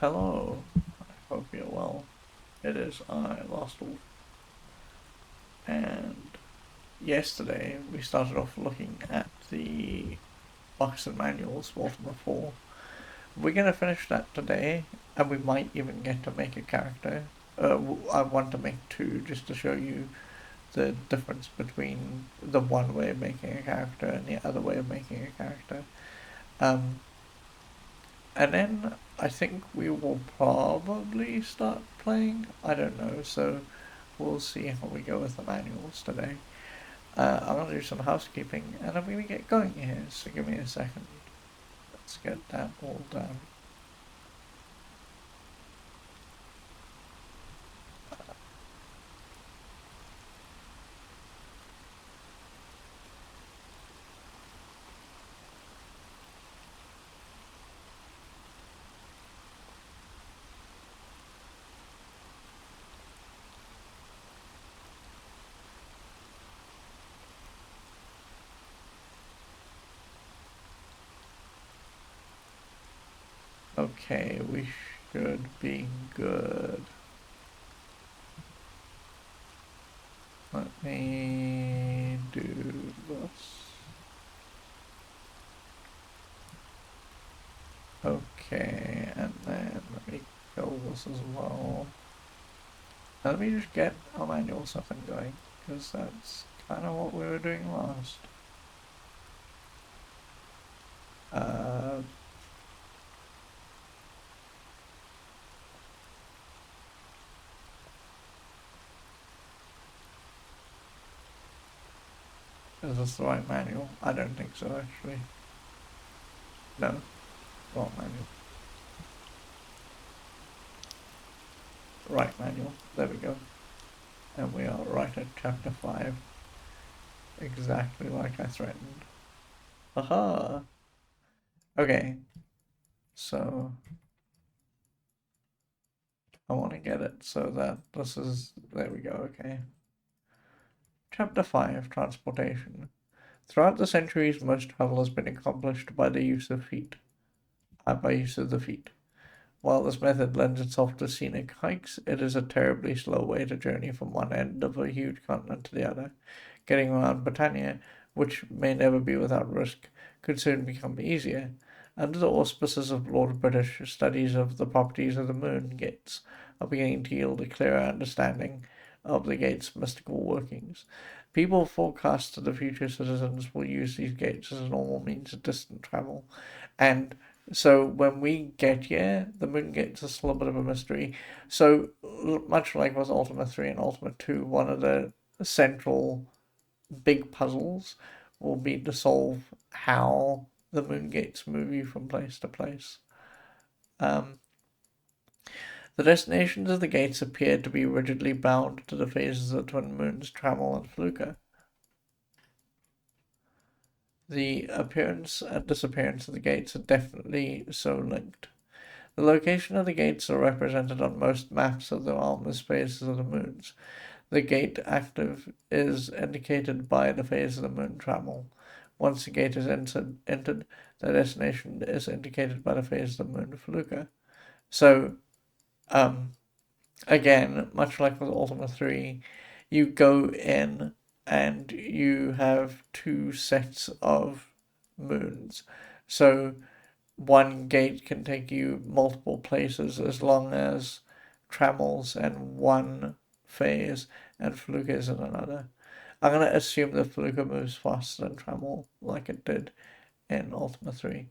Hello, I hope you're well. It is I, Lost Wolf, and yesterday we started off looking at the box and manuals for Ultima 4. We're gonna finish that today, and we might even get to make a character. I want to make two just to show you the difference between the one way of making a character and the other way of making a character. Um, and then I think we will probably start playing. I don't know, so we'll see how we go with the manuals today. I'm gonna do some housekeeping and I'm gonna get going here, so give me a second. Let's get that all done. Okay, we should be good. Let me do this. Okay, and then let me kill this as well. Let me just get our manual something going, because that's kind of what we were doing last. Uh, is this the right manual? I don't think so, actually. No, wrong manual. Right manual. There we go. And we are right at chapter 5. Exactly like I threatened. Aha! Okay, so I want to get it so that this is. There we go, okay. Chapter 5 Transportation. Throughout the centuries, most travel has been accomplished by the use of feet. By use of the feet. While this method lends itself to scenic hikes, it is a terribly slow way to journey from one end of a huge continent to the other. Getting around Britannia, which may never be without risk, could soon become easier. Under the auspices of Lord British, studies of the properties of the moon gates are beginning to yield a clearer understanding of the gate's mystical workings. People forecast that the future citizens will use these gates as a normal means of distant travel, and so when we get here, the moon gates are still a bit of a mystery. So much like with Ultima 3 and Ultima 2, one of the central big puzzles will be to solve how the moon gates move you from place to place. Um, the destinations of the gates appear to be rigidly bound to the phases of the twin moons, Trammel and Fluka. The appearance and disappearance of the gates are definitely so linked. The location of the gates are represented on most maps of the realm as phases of the moons. The gate active is indicated by the phase of the moon travel. Once the gate is entered, the destination is indicated by the phase of the moon Feluca. So, again, much like with Ultima 3, you go in and you have two sets of moons. So, one gate can take you multiple places as long as travels in one phase and Fluke is in another. I'm going to assume that Fluke moves faster than Trammel like it did in Ultima 3.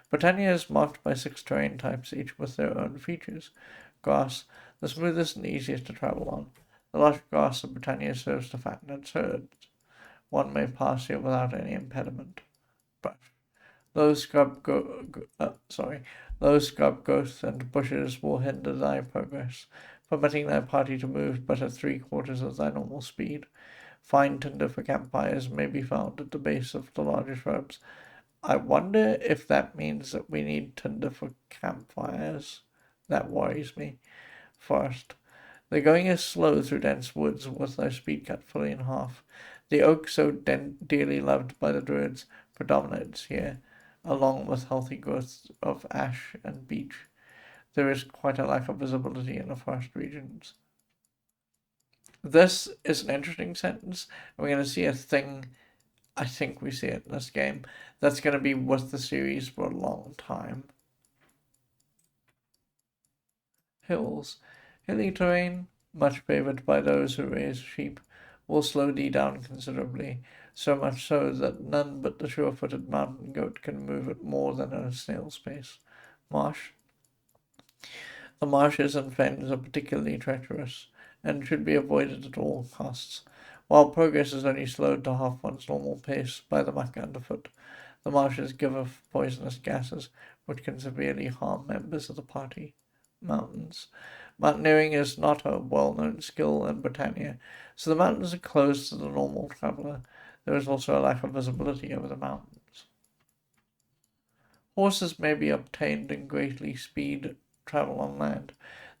Britannia is marked by 6 terrain types, each with their own features. Grass, the smoothest and easiest to travel on. The lush grass of Britannia serves to fatten its herds. One may pass here without any impediment. But those those scrub growths and bushes will hinder thy progress, permitting thy party to move but at 3/4 of thy normal speed. Fine tinder for campfires may be found at the base of the larger shrubs. I wonder if that means that we need tinder for campfires. That worries me. First, the going is slow through dense woods with thy speed cut fully in half. The oak so dearly loved by the druids predominates here, along with healthy growths of ash and beech. There is quite a lack of visibility in the forest regions. This is an interesting sentence. We're going to see a thing, I think we see it in this game, that's going to be with the series for a long time. Hills. Hilly terrain, much favoured by those who raise sheep, will slow thee down considerably, so much so that none but the sure-footed mountain goat can move at more than a snail's pace. Marsh. The marshes and fens are particularly treacherous, and should be avoided at all costs. While progress is only slowed to half one's normal pace by the muck underfoot, the marshes give off poisonous gases which can severely harm members of the party. Mountains. Mountaineering is not a well-known skill in Britannia, so the mountains are closed to the normal traveller. There is also a lack of visibility over the mountains. Horses may be obtained in greatly speed travel on land.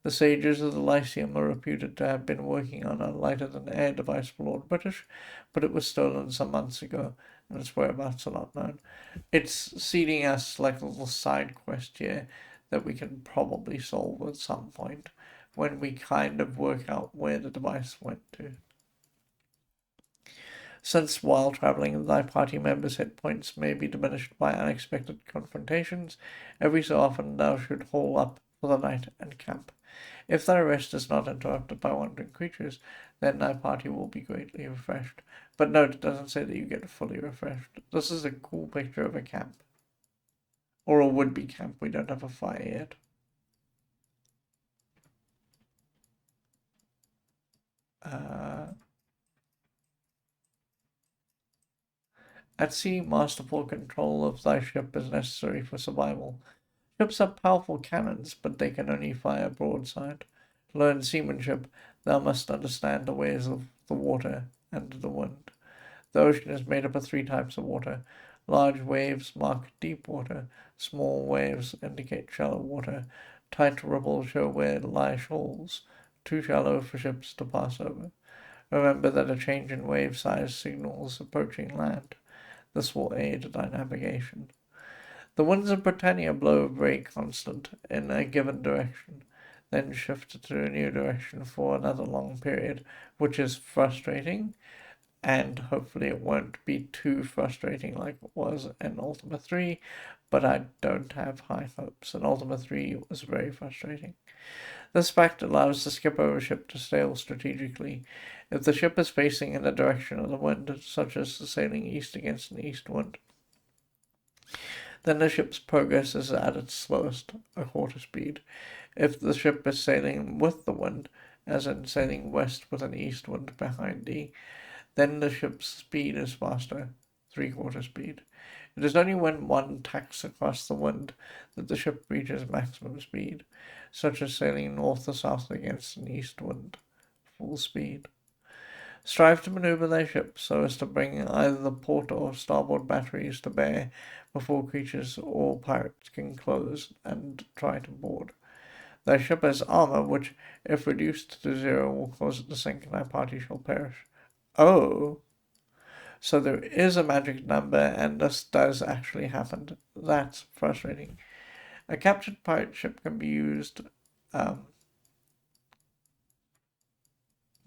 The sages of the Lyceum are reputed to have been working on a lighter-than-air device for Lord British, but it was stolen some months ago, and its whereabouts are not known. It's seeding us like a little side quest here that we can probably solve at some point when we kind of work out where the device went to. Since while traveling thy party members' hit points may be diminished by unexpected confrontations, every so often thou should haul up for the night and camp. If thy rest is not interrupted by wandering creatures, then thy party will be greatly refreshed. But note, it doesn't say that you get fully refreshed. This is a cool picture of a camp. Or a would-be camp. We don't have a fire yet. At sea, masterful control of thy ship is necessary for survival. Ships have powerful cannons, but they can only fire broadside. To learn seamanship, thou must understand the ways of the water and the wind. The ocean is made up of 3 types of water. Large waves mark deep water. Small waves indicate shallow water. Tight ripples show where lie shoals, too shallow for ships to pass over. Remember that a change in wave size signals approaching land. This will aid thy navigation. The winds of Britannia blow very constant in a given direction, then shift to a new direction for another long period, which is frustrating, and hopefully it won't be too frustrating like it was in Ultima 3, but I don't have high hopes, and Ultima 3 was very frustrating. This fact allows the skip over ship to sail strategically. If the ship is facing in the direction of the wind, such as sailing east against an east wind, then the ship's progress is at its slowest, a quarter speed. If the ship is sailing with the wind, as in sailing west with an east wind behind thee, then the ship's speed is faster, 3/4 speed. It is only when one tacks across the wind that the ship reaches maximum speed, such as sailing north or south against an east wind, full speed. Strive to maneuver thy ship so as to bring either the port or starboard batteries to bear before creatures or pirates can close and try to board. Thy ship has armor, which, if reduced to 0, will cause it to sink, and thy party shall perish. Oh, so there is a magic number, and this does actually happen. That's frustrating. A captured pirate ship can be used. Where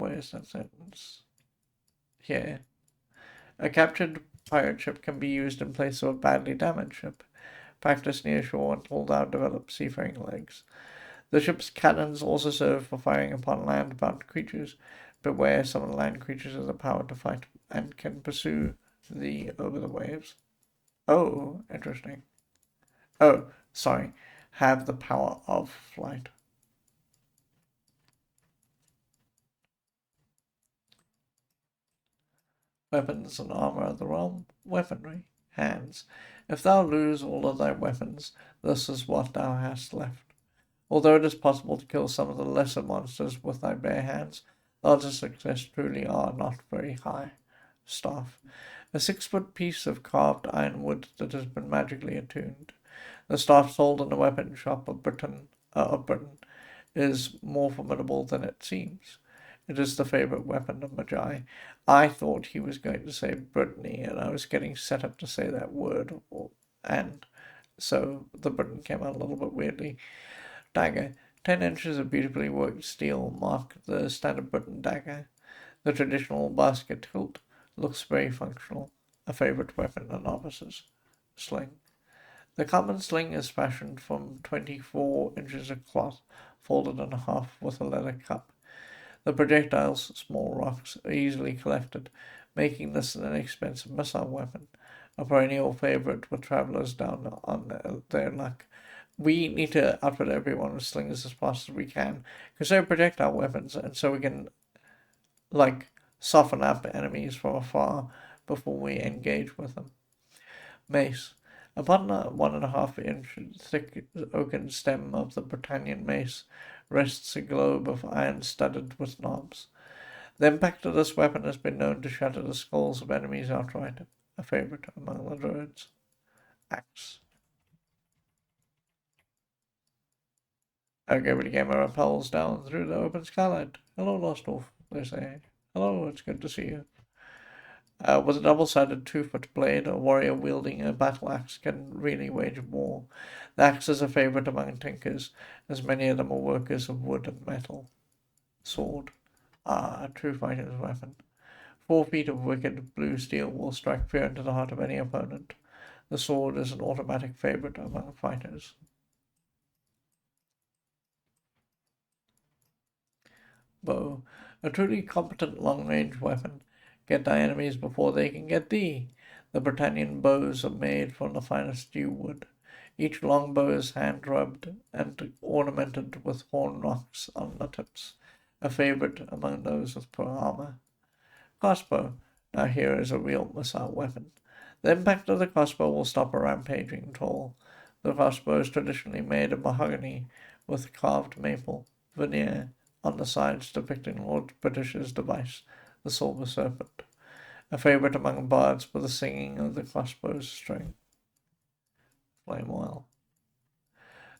is that sentence? Here. A captured pirate ship can be used in place of a badly damaged ship. Practice near shore until thou develop seafaring legs. The ship's cannons also serve for firing upon land-bound creatures. Beware, some of the land creatures have the power to fight and can pursue thee over the waves. Oh, interesting. Oh, sorry. Have the power of flight. Weapons and armor of the realm. Weaponry. Hands. If thou lose all of thy weapons, this is what thou hast left. Although it is possible to kill some of the lesser monsters with thy bare hands, the odds of success truly are not very high. Staff. A 6-foot piece of carved ironwood that has been magically attuned. The staff sold in the weapon shop of Britain is more formidable than it seems. It is the favorite weapon of Magi. I thought he was going to say Brittany, and I was getting set up to say that word, and so the Britain came out a little bit weirdly. Dagger. 10 inches of beautifully worked steel mark the standard Britain dagger. The traditional basket hilt looks very functional, a favorite weapon of novices. Sling. The common sling is fashioned from 24 inches of cloth, folded in half with a leather cup. The projectiles, small rocks, are easily collected, making this an inexpensive missile weapon, a perennial favorite with travelers down on their luck. We need to outfit everyone with slings as fast as we can, because they're projectile weapons, and so we can, soften up enemies from afar before we engage with them. Mace. Upon the 1.5-inch thick oaken stem of the Britannian mace rests a globe of iron studded with knobs. The impact of this weapon has been known to shatter the skulls of enemies outright, a favorite among the druids. Axe. Every gamer rappels down through the open skylight. Hello, Lost Wolf, they say. Hello, it's good to see you. With a double-sided 2-foot blade, a warrior wielding a battle axe can really wage war. The axe is a favorite among tinkers, as many of them are workers of wood and metal. Sword. A true fighter's weapon. 4 feet of wicked blue steel will strike fear into the heart of any opponent. The sword is an automatic favorite among fighters. Bow. A truly competent long-range weapon. Get thy enemies before they can get thee. The Britannian bows are made from the finest yew wood. Each long bow is hand-rubbed and ornamented with horn rocks on the tips, a favorite among those with poor armor. Crossbow. Now here is a real missile weapon. The impact of the crossbow will stop a rampaging troll. The crossbow is traditionally made of mahogany with carved maple veneer on the sides depicting Lord British's device, the silver serpent, a favorite among bards for the singing of the crossbow's string. Flame oil.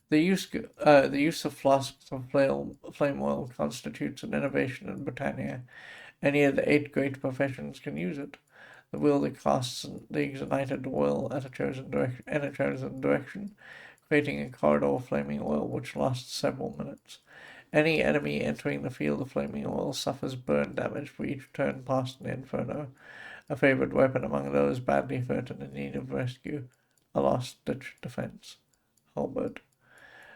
The use of flasks of flame oil constitutes an innovation in Britannia. Any of the 8 great professions can use it. The wielder casts the ignited oil in a chosen direction, creating a corridor of flaming oil which lasts several minutes. Any enemy entering the field of flaming oil suffers burn damage for each turn past the inferno, a favorite weapon among those badly hurt and in need of rescue, a last-ditch defense. Halberd.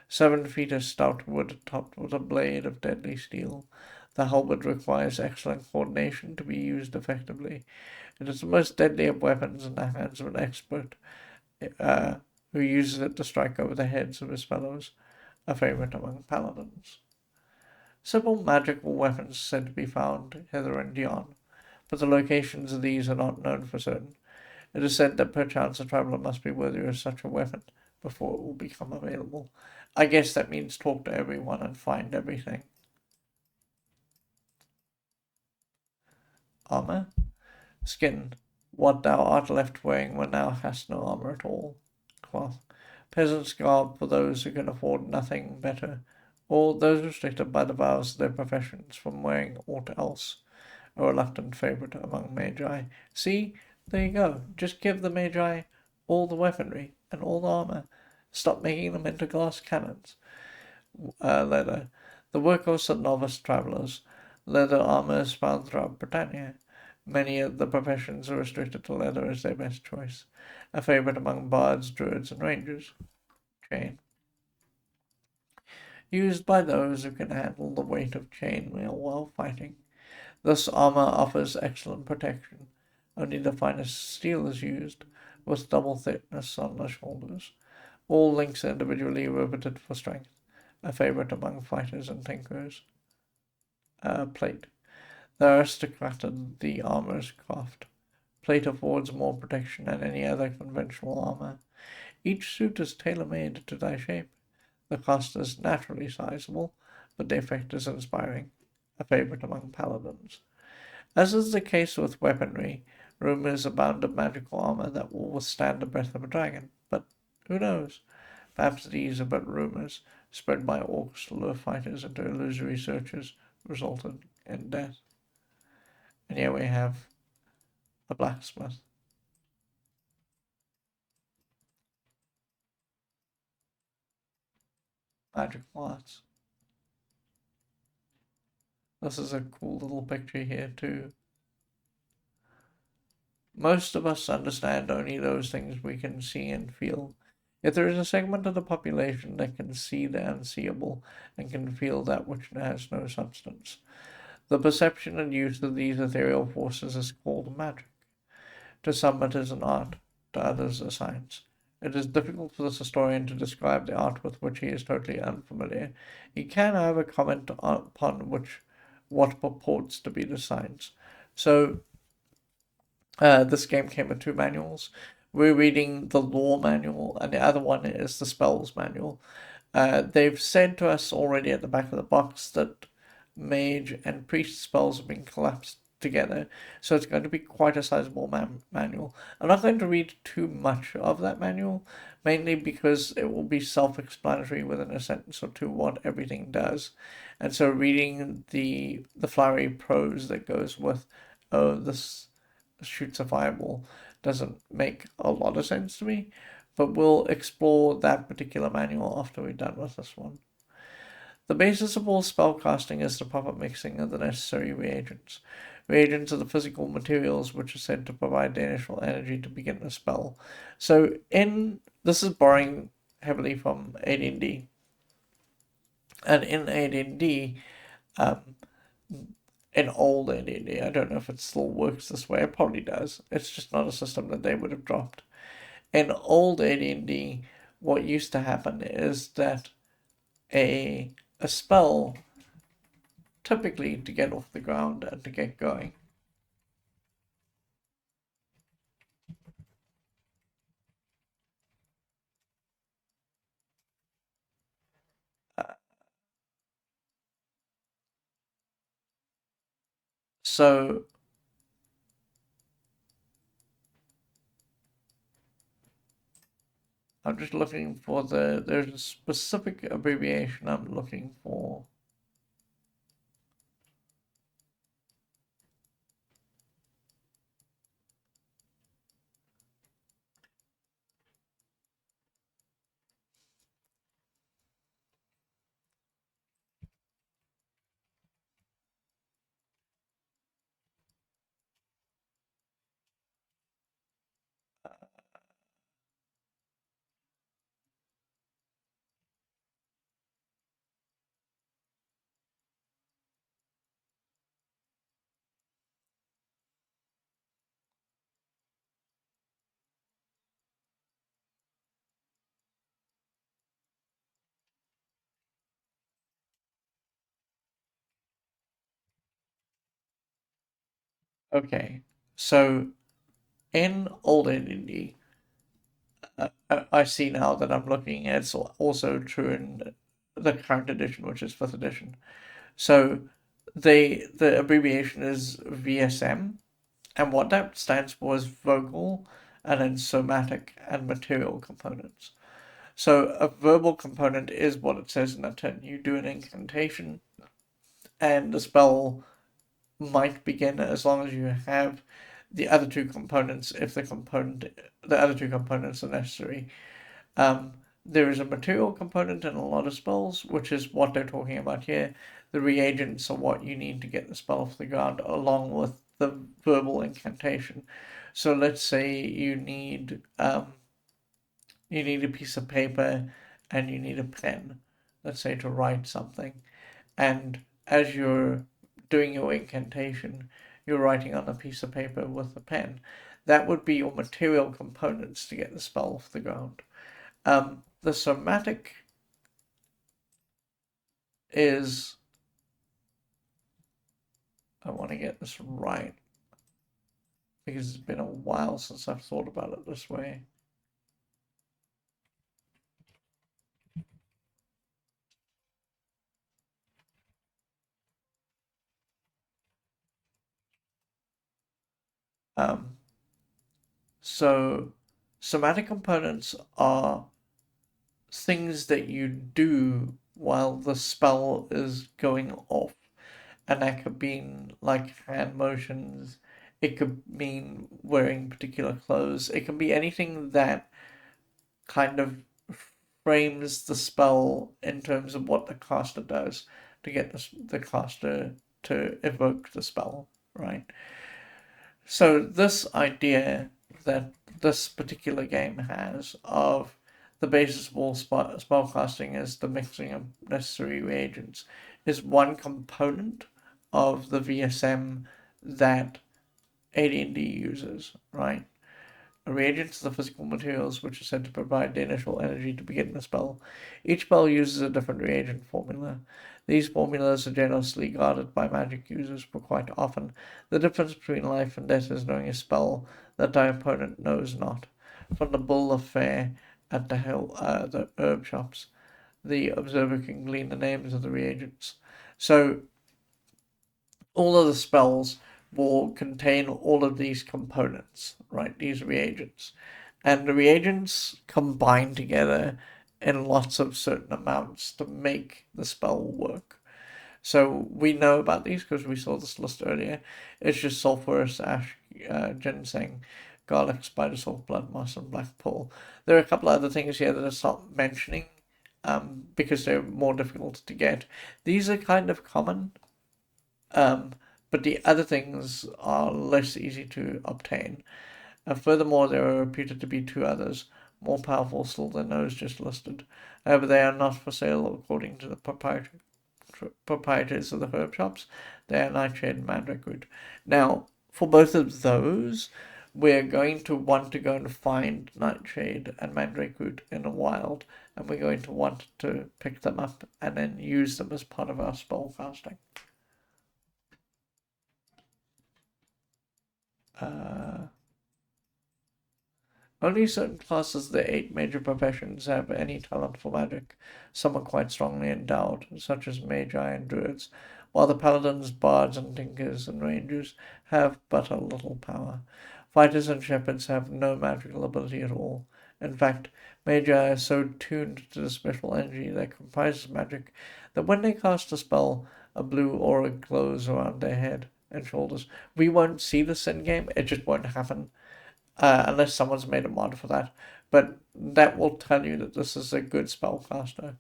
7 feet of stout wood topped with a blade of deadly steel. The halberd requires excellent coordination to be used effectively. It is the most deadly of weapons in the hands of an expert who uses it to strike over the heads of his fellows, a favorite among paladins. Several magical weapons said to be found hither and yon, but the locations of these are not known for certain. It is said that perchance a traveller must be worthy of such a weapon before it will become available. I guess that means talk to everyone and find everything. Armor. Skin. What thou art left wearing when thou hast no armor at all. Cloth. Peasant's garb for those who can afford nothing better, or those restricted by the vows of their professions from wearing aught else, a reluctant favorite among magi. See, there you go. Just give the magi all the weaponry and all the armor. Stop making them into glass cannons. Leather. The workhorse of novice travellers. Leather armor is found throughout Britannia. Many of the professions are restricted to leather as their best choice, a favorite among bards, druids, and rangers. Chain. Used by those who can handle the weight of chainmail while fighting. This armor offers excellent protection. Only the finest steel is used, with double thickness on the shoulders. All links are individually riveted for strength, a favorite among fighters and tinkerers. Plate. The aristocrat of the armorer's craft. Plate affords more protection than any other conventional armor. Each suit is tailor-made to thy shape. The cost is naturally sizable, but the effect is inspiring, a favorite among paladins. As is the case with weaponry, rumors abound of magical armor that will withstand the breath of a dragon, but who knows? Perhaps these are but rumors, spread by orcs to lure fighters into illusory searches, resulting in death. And here we have a blacksmith. magical arts. This is a cool little picture here too. Most of us understand only those things we can see and feel. Yet there is a segment of the population that can see the unseeable and can feel that which has no substance. The perception and use of these ethereal forces is called magic. To some it is an art, to others a science. It is difficult for this historian to describe the art with which he is totally unfamiliar. He can, however, comment upon what purports to be the science. So this game came with two manuals. We're reading the lore manual, and the other one is the spells manual. They've said to us already at the back of the box that mage and priest spells have been collapsed together, so it's going to be quite a sizable manual. I'm not going to read too much of that manual, mainly because it will be self-explanatory within a sentence or two what everything does, and so reading the flowery prose that goes with, oh, this shoots a fireball doesn't make a lot of sense to me, but we'll explore that particular manual after we're done with this one. The basis of all spellcasting is the proper mixing of the necessary reagents. Reagents are the physical materials which are said to provide the initial energy to begin the spell. So this is borrowing heavily from AD&D. And in AD&D, um, in old AD&D, I don't know if it still works this way, it probably does. It's just not a system that they would have dropped. In old AD&D, what used to happen is that a spell, typically to get off the ground and to get going, uh, so I'm just looking for there's a specific abbreviation I'm looking for. Okay, so in old AD&D, I see now that I'm looking. It's also true in the current edition, which is fifth edition. So the abbreviation is VSM, and what that stands for is vocal, and then somatic and material components. So a verbal component is what it says in that term. You do an incantation, and the spell might begin as long as you have the other two components. If the other two components are necessary. Um, there is a material component in a lot of spells, which is what they're talking about here. The reagents are what you need to get the spell off the ground, along with the verbal incantation. So let's say you need a piece of paper and you need a pen, let's say to write something. And as you're doing your incantation, you're writing on a piece of paper with a pen. That would be your material components to get the spell off the ground. The somatic is, I want to get this right because it's been a while since I've thought about it this way. Um, so somatic components are things that you do while the spell is going off. And that could mean like hand motions, it could mean wearing particular clothes, it can be anything that kind of frames the spell in terms of what the caster does to get the caster to evoke the spell, right? So this idea that this particular game has of the basis of all spellcasting is the mixing of necessary reagents is one component of the VSM that AD&D uses, right? Reagents are the physical materials which are said to provide the initial energy to begin the spell. Each spell uses a different reagent formula. These formulas are generously guarded by magic users, but quite often the difference between life and death is knowing a spell that thy opponent knows not. From the Bull of Fare at the herb shops, the observer can glean the names of the reagents. So all of the spells will contain all of these components, right? These reagents. And the reagents combine together in lots of certain amounts to make the spell work. So we know about these because we saw this list earlier. It's just sulfurous ash, ginseng, garlic, spider salt, blood moss, and black pearl. There are a couple other things here that it's not mentioning because they're more difficult to get. These are kind of common, but the other things are less easy to obtain. Furthermore, there are reputed to be two others, more powerful still than those just listed. However, they are not for sale according to the proprietors of the herb shops. They are nightshade and mandrake root. Now, for both of those, we're going to want to go and find nightshade and mandrake root in the wild, and we're going to want to pick them up and then use them as part of our spell casting. Only certain classes of the 8 major professions have any talent for magic. Some are quite strongly endowed, such as magi and druids, while the paladins, bards, and tinkers and rangers have but a little power. Fighters and shepherds have no magical ability at all. In fact, magi are so tuned to the special energy that comprises magic that when they cast a spell, a blue aura glows around their head and shoulders. We won't see this in game, it just won't happen unless someone's made a mod for that. But that will tell you that this is a good spellcaster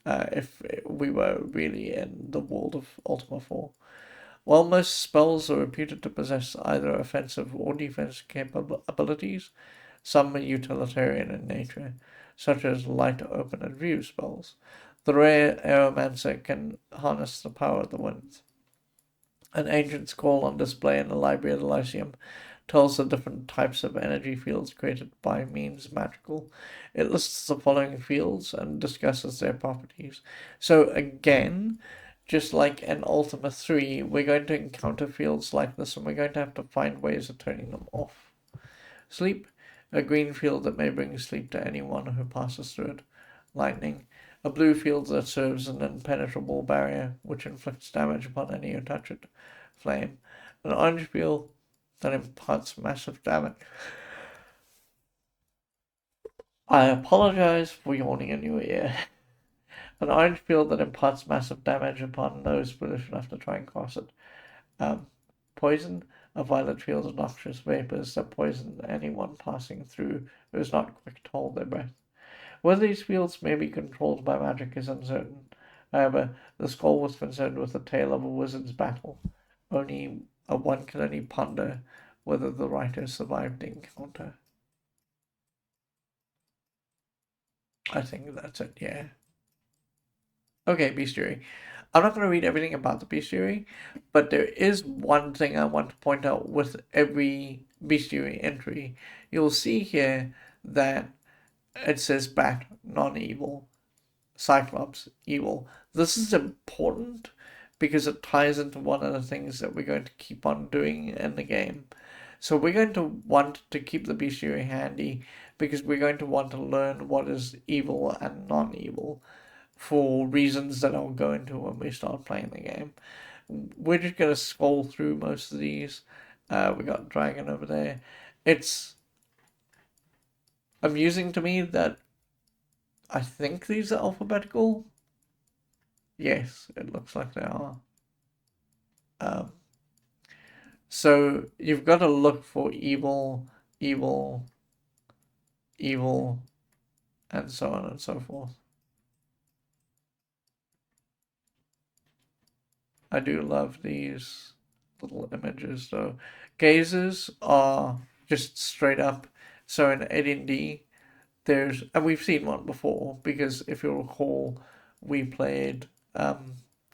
if we were really in the world of Ultima 4. While most spells are reputed to possess either offensive or defensive capabilities, some are utilitarian in nature, such as light, open, and view spells. The rare Aeromancer can harness the power of the winds. An ancient scroll on display in the Library of the Lyceum tells the different types of energy fields created by means magical. It lists the following fields and discusses their properties. So again, just like in Ultima 3, we're going to encounter fields like this and we're going to have to find ways of turning them off. Sleep, a green field that may bring sleep to anyone who passes through it. Lightning, a blue field that serves an impenetrable barrier which inflicts damage upon any who touch it. Flame, an orange field that imparts massive damage. I apologize for yawning in your ear. An orange field that imparts massive damage upon those foolish enough to try and cross it. Poison, a violet field of noxious vapors that poison anyone passing through who is not quick to hold their breath. Whether these fields may be controlled by magic is uncertain. However, the scroll was concerned with the tale of a wizard's battle. One can only ponder whether the writer survived the encounter. I think that's it, yeah. Okay, bestiary. I'm not going to read everything about the bestiary, but there is one thing I want to point out with every bestiary entry. You'll see here that it says bat, non-evil, Cyclops, evil. This is important because it ties into one of the things that we're going to keep on doing in the game. So we're going to want to keep the bestiary handy because we're going to want to learn what is evil and non-evil for reasons that I'll go into when we start playing the game. We're just going to scroll through most of these. We got Dragon over there. It's amusing to me that I think these are alphabetical. Yes, it looks like they are. Um, so you've got to look for evil, evil, evil, and so on and so forth. I do love these little images though. Gazes are just straight up. So in AD&D, there's, and we've seen one before because if you recall, we played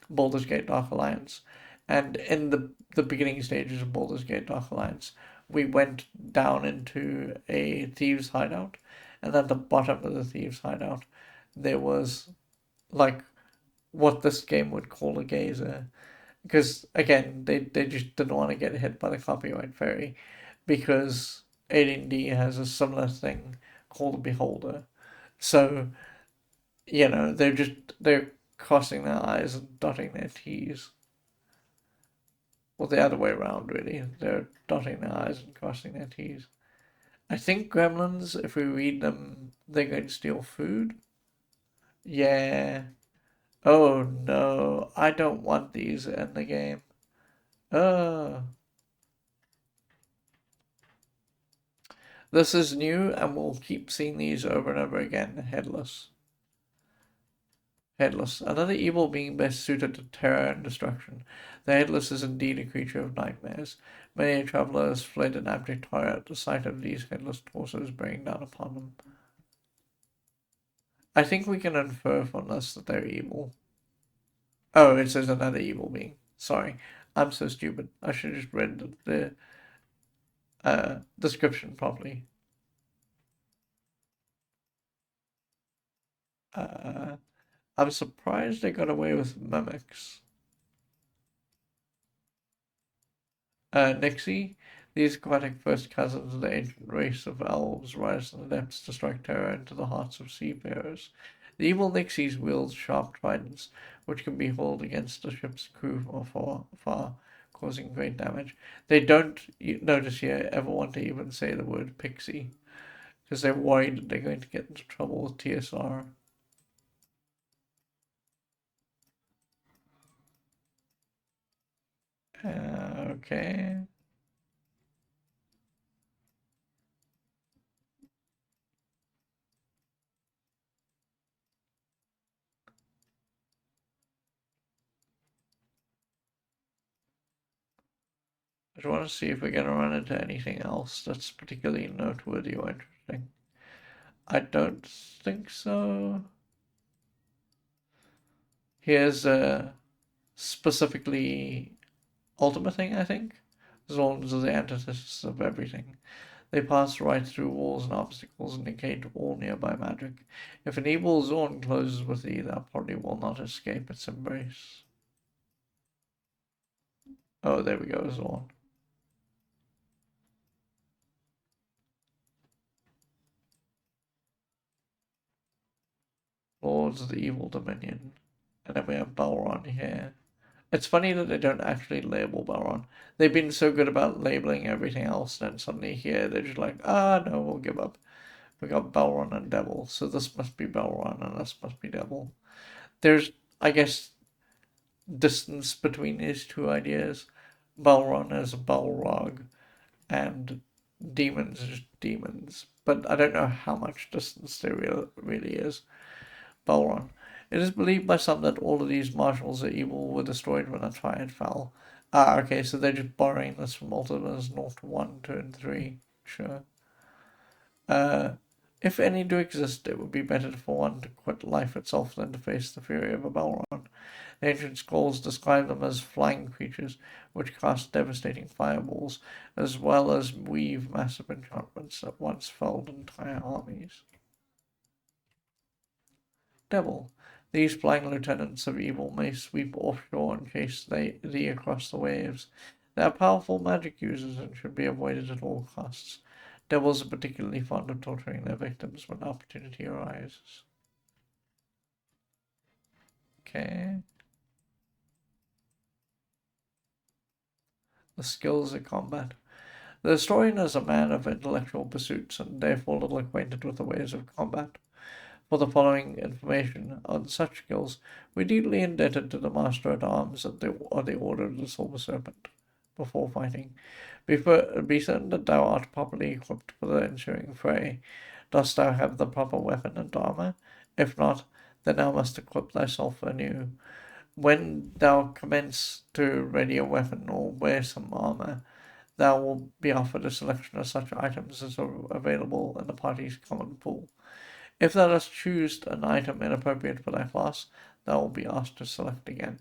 Baldur's Gate Dark Alliance, and in the beginning stages of Baldur's Gate Dark Alliance, we went down into a thieves' hideout, and at the bottom of the thieves' hideout, there was like what this game would call a gazer, because again, they just didn't want to get hit by the copyright fairy, because AD&D has a similar thing called a beholder. So, they're crossing their I's and dotting their T's. Well, the other way around, really. They're dotting their I's and crossing their T's. I think gremlins, if we read them, they're going to steal food. Yeah. Oh no, I don't want these in the game. Uh, this is new, and we'll keep seeing these over and over again. Headless. Headless, another evil being best suited to terror and destruction. The Headless is indeed a creature of nightmares. Many travelers fled in abject horror at the sight of these headless torsos bearing down upon them. I think we can infer from this that they're evil. Oh, it says another evil being. Sorry, I'm so stupid. I should have just read the description properly. I'm surprised they got away with mimics. Nixie, these aquatic first cousins of the ancient race of elves rise from the depths to strike terror into the hearts of seafarers. The evil Nixies wield sharp tridents, which can be hurled against a ship's crew from afar, causing great damage. They don't, notice here, ever want to even say the word pixie, because they're worried that they're going to get into trouble with TSR. Okay. I just want to see if we're going to run into anything else that's particularly noteworthy or interesting. I don't think so. Here's a specifically Ultima thing, I think. Zones are the antithesis of everything. They pass right through walls and obstacles and negate all nearby magic. If an evil zone closes with thee, thou probably will not escape its embrace. Oh, there we go, Zorn. Lords of the Evil Dominion. And then we have Balron here. It's funny that they don't actually label Balron. They've been so good about labeling everything else, and then suddenly here they're just like, no, we'll give up. We got Balron and Devil, so this must be Balron and this must be Devil. There's, I guess, distance between these two ideas. Balron is a Balrog, and demons is demons. But I don't know how much distance there really is. Balron. It is believed by some that all of these marshals are evil were destroyed when the Triad fell. Okay, so they're just borrowing this from Ultima's North 1, 2, and 3. Sure. If any do exist, it would be better for one to quit life itself than to face the fury of a Balron. The ancient scrolls describe them as flying creatures, which cast devastating fireballs, as well as weave massive enchantments that once felled entire armies. Devil. These flying lieutenants of evil may sweep offshore and chase thee across the waves. They are powerful magic users and should be avoided at all costs. Devils are particularly fond of torturing their victims when opportunity arises. Okay. The skills of combat. The historian is a man of intellectual pursuits and therefore little acquainted with the ways of combat. For the following information on such skills, we're deeply indebted to the Master at Arms of the Order of the Silver Serpent. Before fighting, be certain that thou art properly equipped for the ensuing fray. Dost thou have the proper weapon and armour? If not, then thou must equip thyself anew. When thou commence to ready a weapon or wear some armour, thou wilt be offered a selection of such items as are available in the party's common pool. If thou dost choose an item inappropriate for thy class, thou wilt be asked to select again.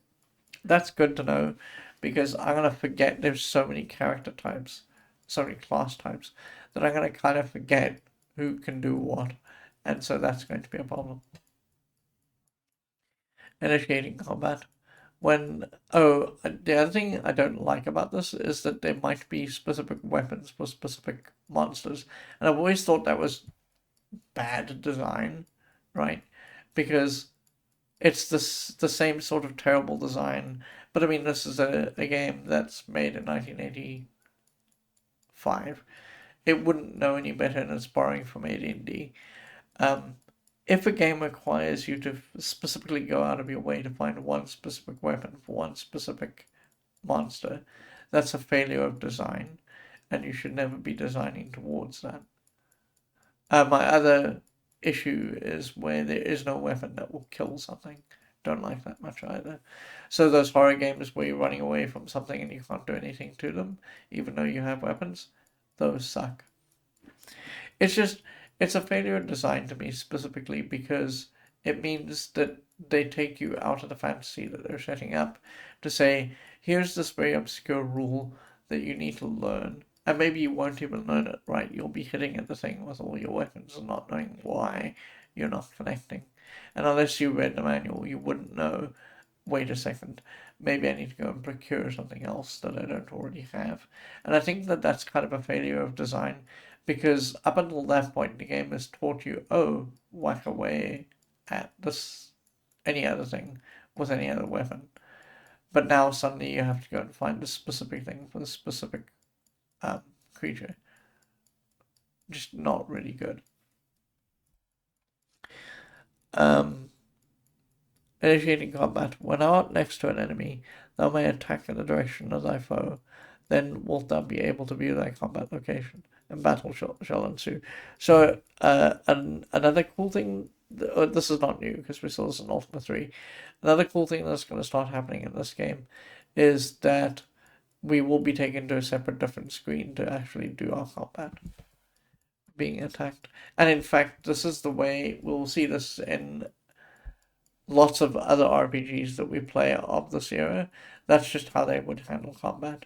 That's good to know, because I'm going to forget there's so many character types, so many class types, that I'm going to kind of forget who can do what, and so that's going to be a problem. Initiating combat. The other thing I don't like about this is that there might be specific weapons for specific monsters, and I've always thought that was bad design, right? Because it's the same sort of terrible design. But I mean, this is a game that's made in 1985. It wouldn't know any better, and it's borrowing from AD&D. If a game requires you to specifically go out of your way to find one specific weapon for one specific monster, that's a failure of design, and you should never be designing towards that. My other issue is where there is no weapon that will kill something. Don't like that much either. So those horror games where you're running away from something and you can't do anything to them, even though you have weapons, those suck. It's just, it's a failure of design to me specifically because it means that they take you out of the fantasy that they're setting up to say, here's this very obscure rule that you need to learn. And maybe you won't even learn it right. You'll be hitting at the thing with all your weapons and not knowing why you're not connecting. And unless you read the manual, you wouldn't know, wait a second, maybe I need to go and procure something else that I don't already have. And I think that that's kind of a failure of design because up until that point, the game has taught you, oh, whack away at this, any other thing with any other weapon. But now suddenly you have to go and find a specific thing for the specific creature. Just not really good. Initiating combat. When thou art next to an enemy, thou may attack in the direction of thy foe. Then wilt thou be able to view thy combat location, and battle shall ensue. So, another cool thing. This is not new because we saw this in Ultima 3. Another cool thing that's going to start happening in this game is that we will be taken to a separate different screen to actually do our combat being attacked. And in fact, this is the way we'll see this in lots of other RPGs that we play of this era. That's just how they would handle combat.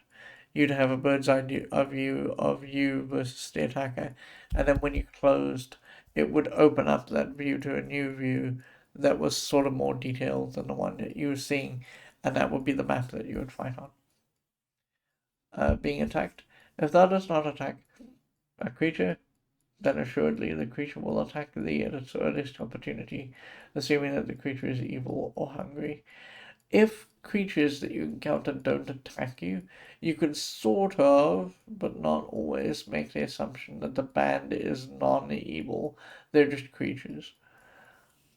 You'd have a bird's eye view of you versus the attacker, and then when you closed, it would open up that view to a new view that was sort of more detailed than the one that you were seeing, and that would be the map that you would fight on. Being attacked. If thou dost not attack a creature, then assuredly the creature will attack thee at its earliest opportunity, assuming that the creature is evil or hungry. If creatures that you encounter don't attack you, you can sort of, but not always, make the assumption that the band is non-evil. They're just creatures.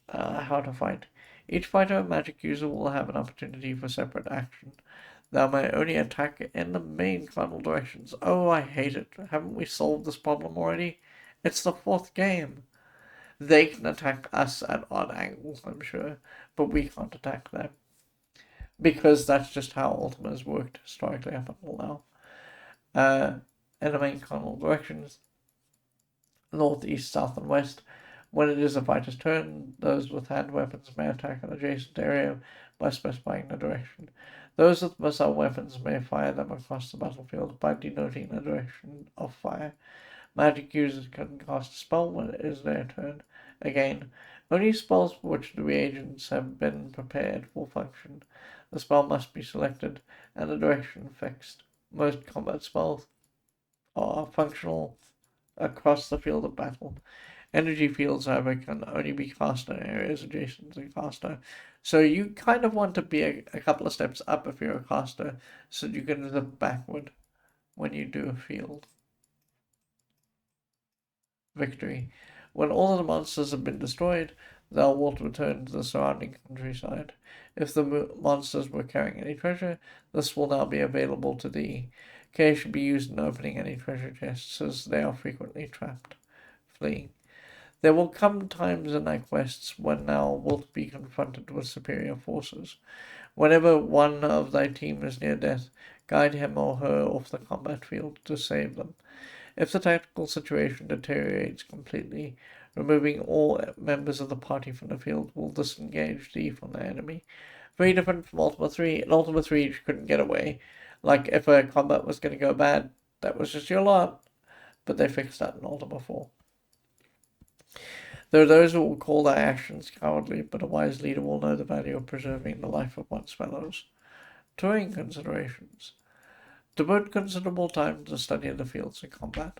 How to fight. Each fighter and magic user will have an opportunity for separate action. Thou may only attack in the main cardinal directions. Oh, I hate it. Haven't we solved this problem already? It's the fourth game. They can attack us at odd angles, I'm sure, but we can't attack them. Because that's just how Ultima has worked historically up until now. In the main cardinal directions, north, east, south, and west. When it is a fighter's turn, those with hand weapons may attack an adjacent area by specifying the direction. Those with missile weapons may fire them across the battlefield by denoting the direction of fire. Magic users can cast a spell when it is their turn. Again, only spells for which the reagents have been prepared will function. The spell must be selected and the direction fixed. Most combat spells are functional across the field of battle. Energy fields, however, can only be cast in areas adjacent to the caster. So you kind of want to be a couple of steps up if you're a caster, so you can zip backward when you do a field. Victory. When all of the monsters have been destroyed, thou wilt return to the surrounding countryside. If the monsters were carrying any treasure, this will now be available to thee. Care should be used in opening any treasure chests, as they are frequently trapped. Fleeing. There will come times in our quests when thou wilt be confronted with superior forces. Whenever one of thy team is near death, guide him or her off the combat field to save them. If the tactical situation deteriorates completely, removing all members of the party from the field will disengage thee from the enemy. Very different from Ultima 3. In Ultima 3, you couldn't get away. Like, if a combat was going to go bad, that was just your lot. But they fixed that in Ultima 4. There are those who will call their actions cowardly, but a wise leader will know the value of preserving the life of one's fellows. Terrain considerations. Devote considerable time to the study of the fields in combat.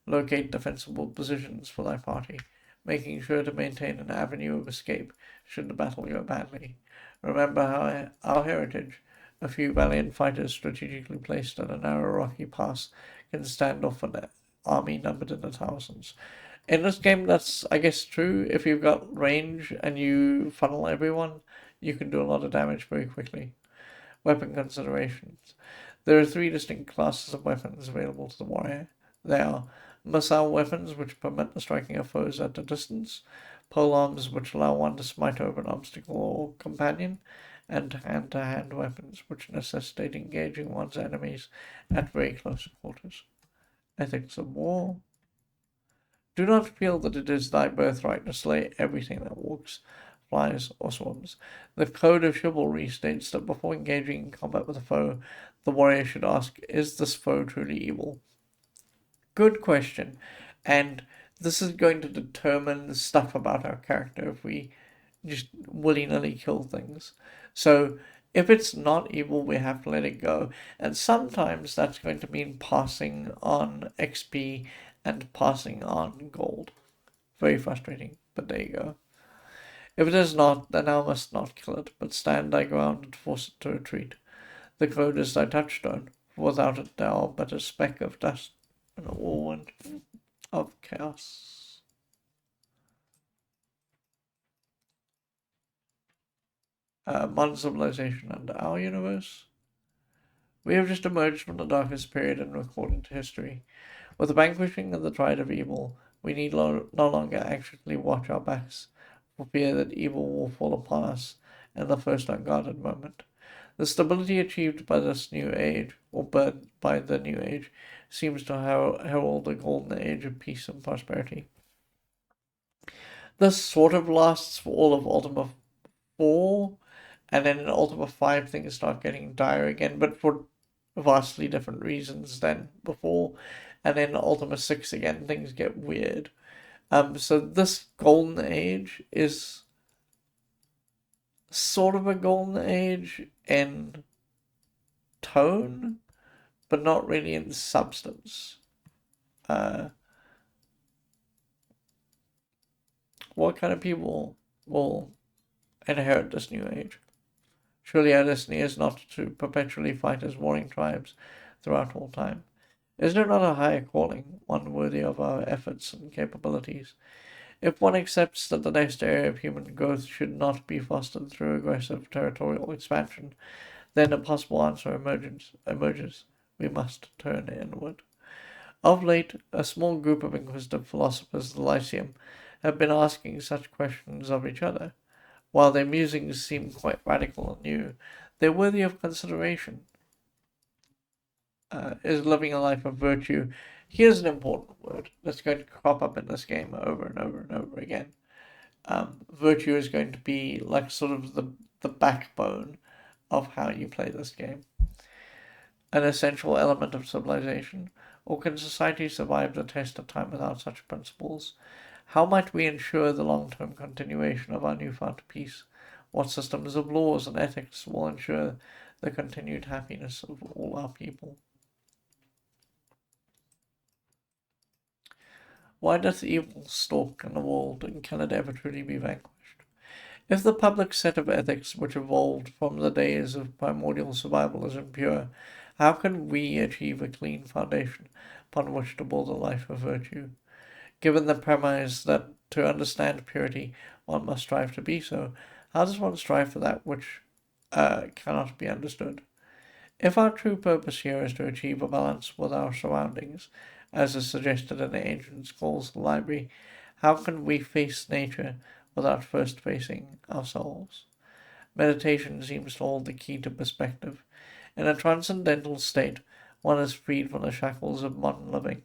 Locate defensible positions for thy party, making sure to maintain an avenue of escape should the battle go badly. Remember our heritage. A few valiant fighters strategically placed at a narrow rocky pass can stand off an army numbered in the thousands. In this game, that's, I guess, true. If you've got range and you funnel everyone, you can do a lot of damage very quickly. Weapon considerations. There are 3 distinct classes of weapons available to the warrior. They are missile weapons, which permit the striking of foes at a distance, polearms, which allow one to smite over an obstacle or companion, and hand-to-hand weapons, which necessitate engaging one's enemies at very close quarters. Ethics of war. Do not feel that it is thy birthright to slay everything that walks, flies, or swims. The Code of Chivalry states that before engaging in combat with a foe, the warrior should ask, is this foe truly evil? Good question. And this is going to determine stuff about our character if we just willy-nilly kill things. So if it's not evil, we have to let it go. And sometimes that's going to mean passing on XP and passing on gold. Very frustrating, but there you go. If it is not, then thou must not kill it, but stand thy ground and force it to retreat. The code is thy touchstone, for without it thou art but a speck of dust in a whirlwind of chaos. Modern civilization and our universe. We have just emerged from the darkest period in recorded history. With the vanquishing of the tide of evil, we need no longer anxiously watch our backs, for fear that evil will fall upon us in the first unguarded moment. The stability achieved by this new age, or by the new age, seems to herald a golden age of peace and prosperity. This sort of lasts for all of Ultima 4, and then in Ultima 5 things start getting dire again, but for vastly different reasons than before. And then Ultima 6 again, things get weird. So this golden age is sort of a golden age in tone, but not really in substance. What kind of people will inherit this new age? Surely our destiny is not to perpetually fight as warring tribes throughout all time. Is there not a higher calling, one worthy of our efforts and capabilities? If one accepts that the next era of human growth should not be fostered through aggressive territorial expansion, then a possible answer emerges. We must turn inward. Of late, a small group of inquisitive philosophers of the Lyceum have been asking such questions of each other. While their musings seem quite radical and new, they're worthy of consideration. Is living a life of virtue. Here's an important word that's going to crop up in this game over and over and over again. Virtue is going to be like sort of the backbone of how you play this game. An essential element of civilization, or can society survive the test of time without such principles? How might we ensure the long-term continuation of our newfound peace? What systems of laws and ethics will ensure the continued happiness of all our people? Why doth evil stalk in the world, and can it ever truly be vanquished? If the public set of ethics which evolved from the days of primordial survival is impure, how can we achieve a clean foundation upon which to build a life of virtue? Given the premise that to understand purity one must strive to be so, how does one strive for that which cannot be understood? If our true purpose here is to achieve a balance with our surroundings, as is suggested in the ancient scrolls of the library, How can we face nature without first facing ourselves? Meditation seems to hold the key to perspective. In a transcendental state, one is freed from the shackles of modern living.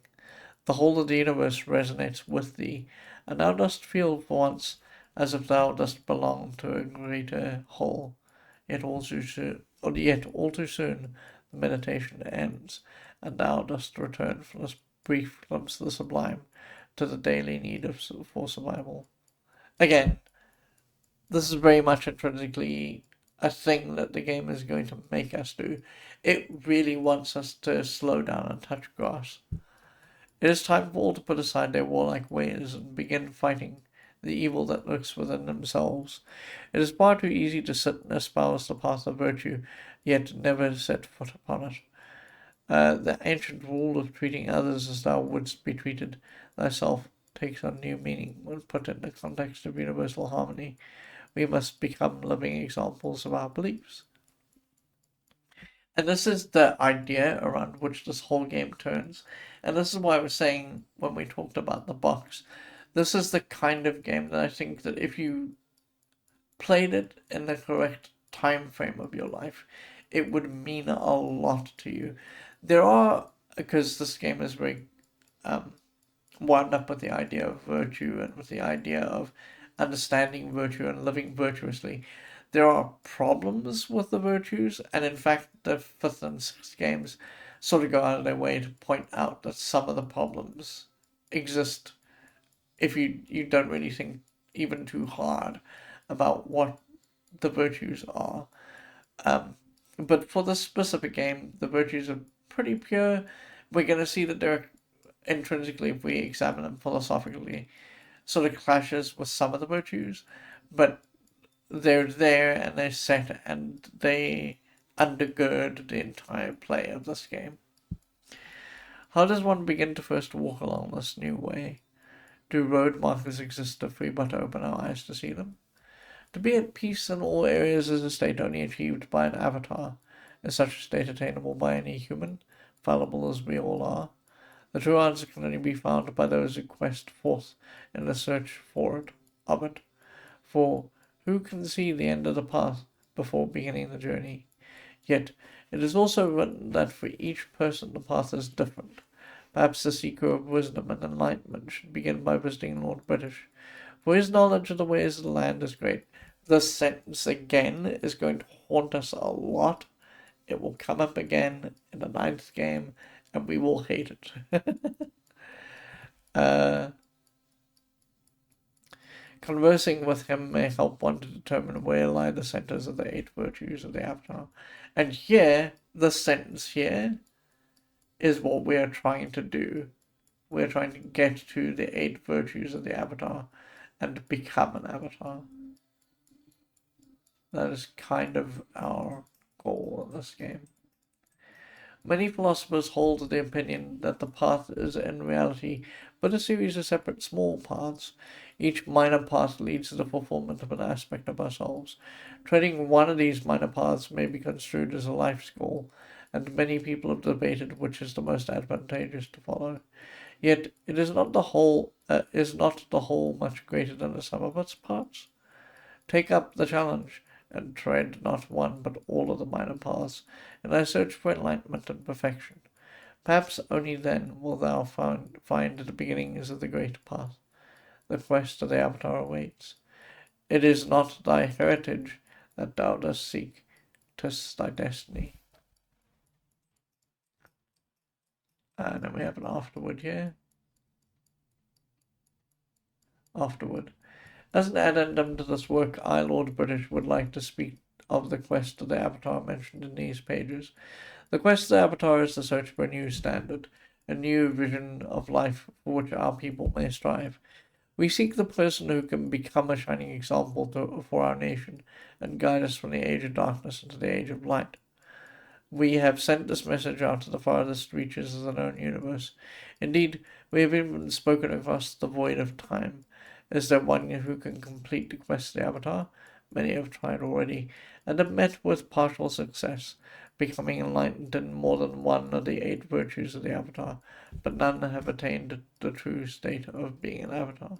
The whole of the universe resonates with thee, and thou dost feel for once as if thou dost belong to a greater whole. Yet all too soon the meditation ends, and thou dost return from this brief glimpse of the sublime to the daily need for survival. Again, this is very much intrinsically a thing that the game is going to make us do. It really wants us to slow down and touch grass. It is time for all to put aside their warlike ways and begin fighting the evil that lurks within themselves. It is far too easy to sit and espouse the path of virtue, yet never set foot upon it. The ancient rule of treating others as thou wouldst be treated thyself takes on new meaning when put in the context of universal harmony. We must become living examples of our beliefs. And this is the idea around which this whole game turns. And this is why I was saying when we talked about the box, this is the kind of game that I think that if you played it in the correct time frame of your life, it would mean a lot to you. There are, because this game is very wound up with the idea of virtue and with the idea of understanding virtue and living virtuously. There are problems with the virtues, and in fact, the fifth and sixth games sort of go out of their way to point out that some of the problems exist if you don't really think even too hard about what the virtues are. But for this specific game, the virtues are pretty pure. We're going to see that they're intrinsically, if we examine them philosophically, sort of clashes with some of the virtues, but they're there and they're set and they undergird the entire play of this game. How does one begin to first walk along this new way? Do road markers exist if we but open our eyes to see them? To be at peace in all areas is a state only achieved by an avatar. Is such a state attainable by any human, fallible as we all are? The true answer can only be found by those who quest forth in the search of it. For who can see the end of the path before beginning the journey? Yet it is also written that for each person the path is different. Perhaps the seeker of wisdom and enlightenment should begin by visiting Lord British, for his knowledge of the ways of the land is great. This sentence again is going to haunt us a lot. It will come up again in the 9th game, and we will hate it. Conversing with him may help one to determine where lie the centers of the 8 virtues of the avatar. And here, the sentence here, is what we are trying to do. We're trying to get to the 8 virtues of the avatar and become an avatar. That is kind of our goal in this game. Many philosophers hold the opinion that the path is in reality but a series of separate small paths. Each minor path leads to the fulfillment of an aspect of ourselves. Treading one of these minor paths may be construed as a life's goal, and many people have debated which is the most advantageous to follow. Yet it is not the whole much greater than the sum of its parts? Take up the challenge, and tread not one but all of the minor paths, in thy search for enlightenment and perfection. Perhaps only then wilt thou find the beginnings of the great path. The quest of the avatar awaits. It is not thy heritage that thou dost seek, 'tis thy destiny. And then we have an afterword here. Afterward. As an addendum to this work, I, Lord British, would like to speak of the quest of the Avatar mentioned in these pages. The quest of the Avatar is the search for a new standard, a new vision of life for which our people may strive. We seek the person who can become a shining example for our nation and guide us from the age of darkness into the age of light. We have sent this message out to the farthest reaches of the known universe. Indeed, we have even spoken across the void of time. Is there one who can complete the quest of the Avatar? Many have tried already, and have met with partial success, becoming enlightened in more than one of the 8 virtues of the Avatar, but none have attained the true state of being an Avatar.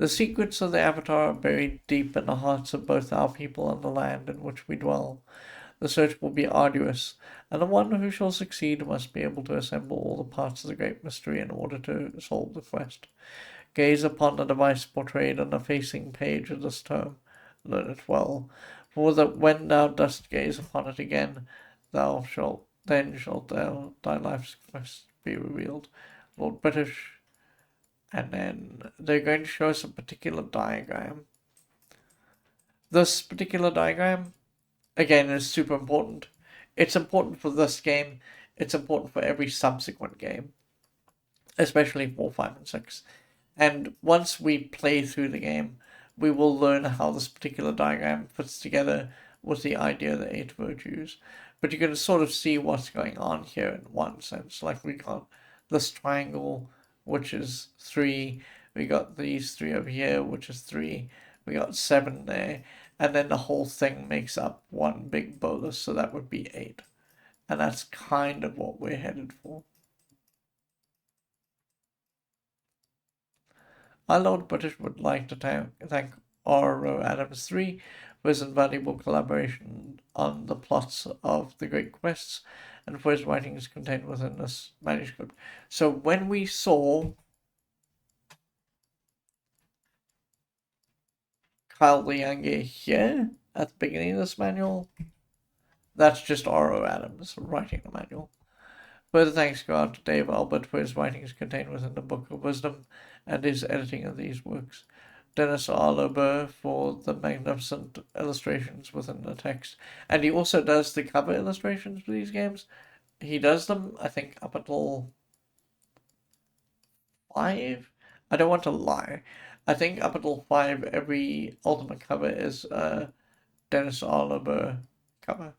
The secrets of the Avatar are buried deep in the hearts of both our people and the land in which we dwell. The search will be arduous, and the one who shall succeed must be able to assemble all the parts of the great mystery in order to solve the quest. Gaze upon the device portrayed on the facing page of this tome. Learn it well, for that when thou dost gaze upon it again, then shalt thy life's quest be revealed. Lord British, and then they're going to show us a particular diagram. This particular diagram, again, is super important. It's important for this game. It's important for every subsequent game, especially 4, 5, and 6. And once we play through the game, we will learn how this particular diagram fits together with the idea of the 8 virtues. But you can sort of see what's going on here in one sense. Like we got this triangle, which is 3. We got these 3 over here, which is 3. We got 7 there. And then the whole thing makes up one big bolus, so that would be 8. And that's kind of what we're headed for. Our Lord British would like to thank R. Adams III for his invaluable collaboration on the plots of the Great Quests and for his writings contained within this manuscript. So when we saw Kyle the Younger here at the beginning of this manual, that's just R.O. Adams writing the manual. Further thanks go out to Dave Albert for his writings contained within the Book of Wisdom and his editing of these works. Dennis R. Lober for the magnificent illustrations within the text. And he also does the cover illustrations for these games. He does them, I think, up until 5. I don't want to lie. I think up until 5, every Ultima cover is a Dennis R. Lober cover.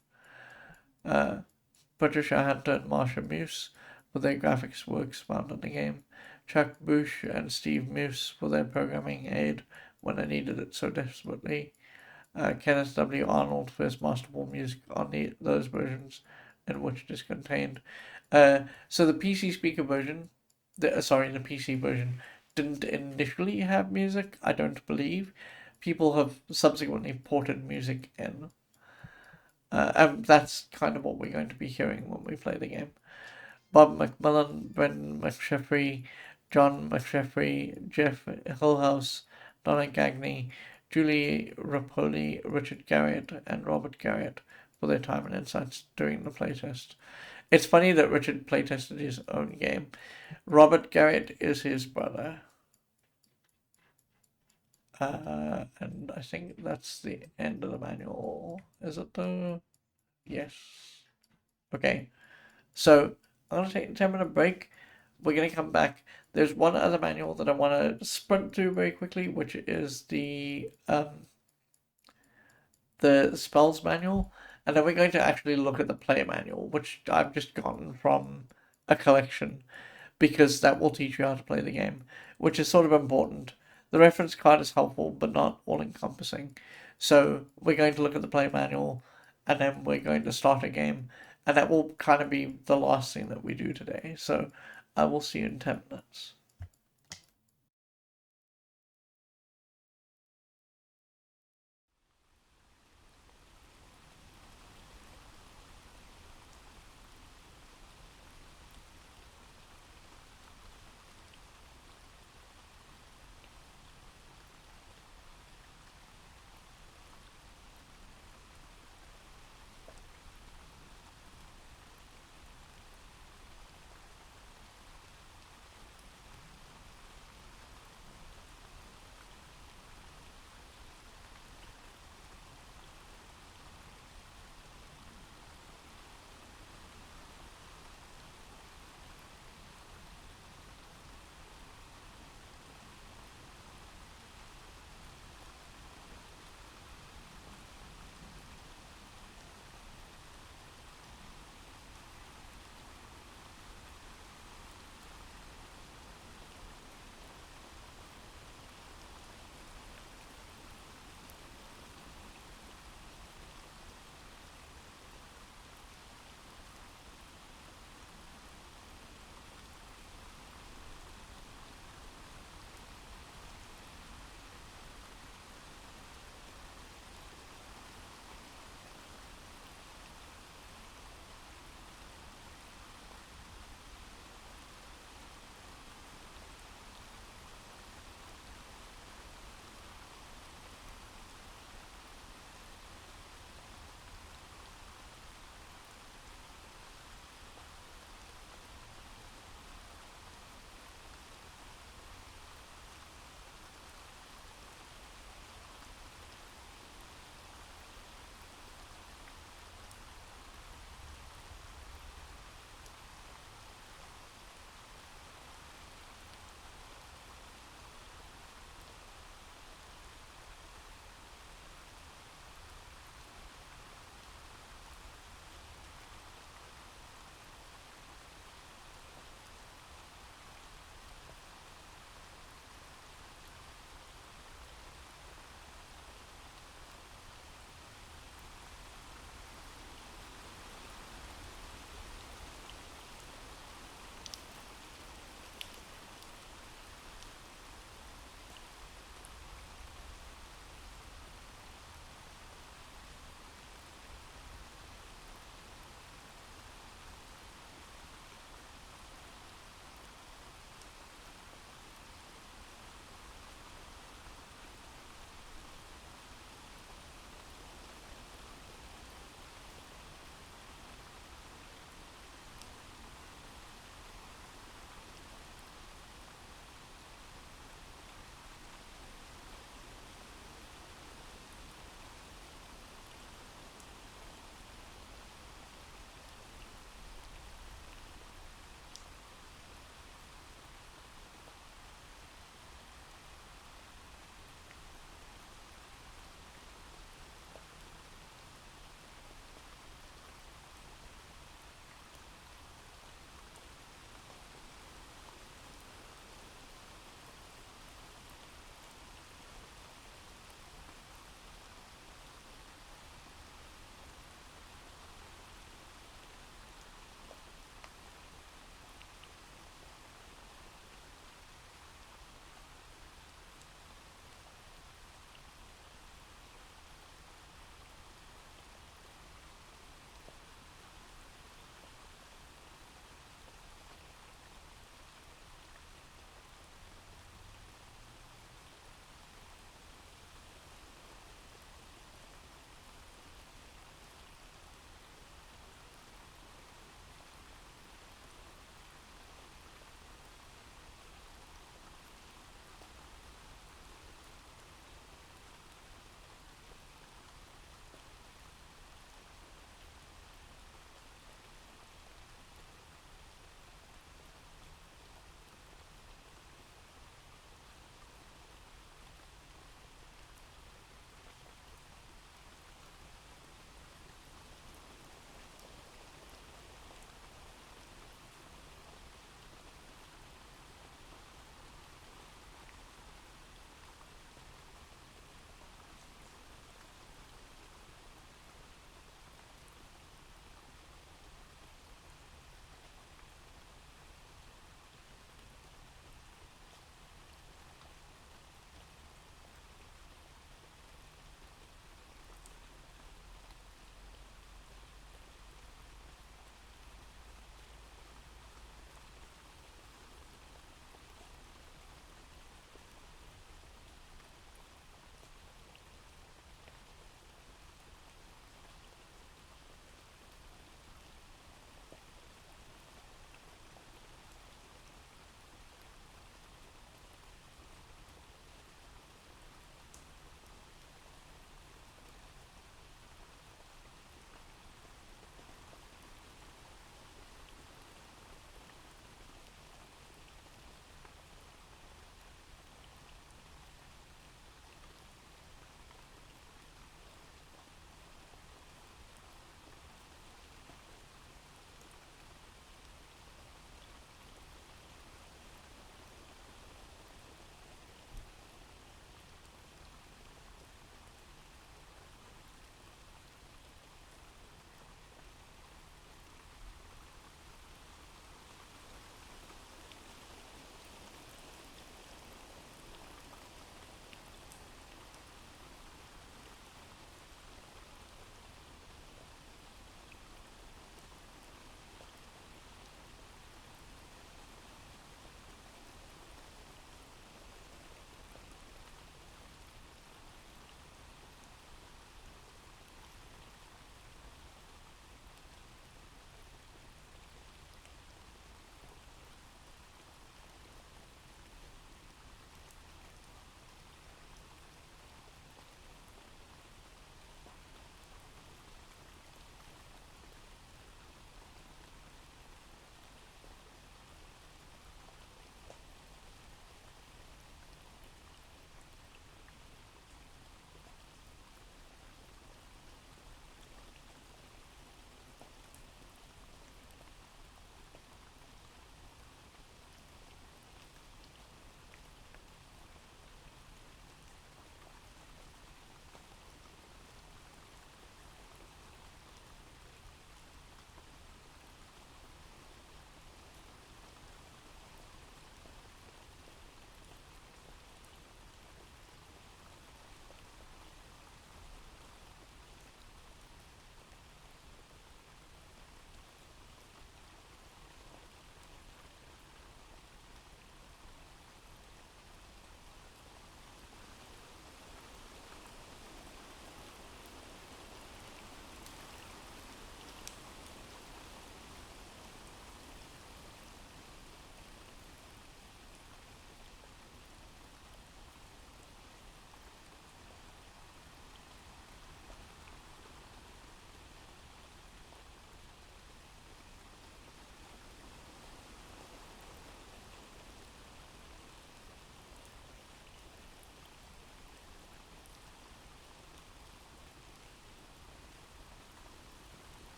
Patricia Hunter and Marsha Muse for their graphics works found in the game. Chuck Bush and Steve Muse for their programming aid when I needed it so desperately. Kenneth W. Arnold for his masterful music on those versions in which it is contained. So the PC speaker version, the PC version didn't initially have music, I don't believe. People have subsequently ported music in. And that's kind of what we're going to be hearing when we play the game. Bob McMillan, Brendan McSheffrey, John McSheffrey, Jeff Hillhouse, Donna Gagney, Julie Rapoli, Richard Garriott, and Robert Garriott for their time and insights during the playtest. It's funny that Richard playtested his own game. Robert Garriott is his brother. And I think that's the end of the manual. Is it though? Yes. Okay. So I'm going to take a 10-minute break. We're going to come back. There's one other manual that I want to sprint through very quickly, which is the spells manual. And then we're going to actually look at the play manual, which I've just gotten from a collection, because that will teach you how to play the game, which is sort of important. The reference card is helpful, but not all-encompassing. So we're going to look at the play manual, and then we're going to start a game, and that will kind of be the last thing that we do today. So I will see you in 10 minutes.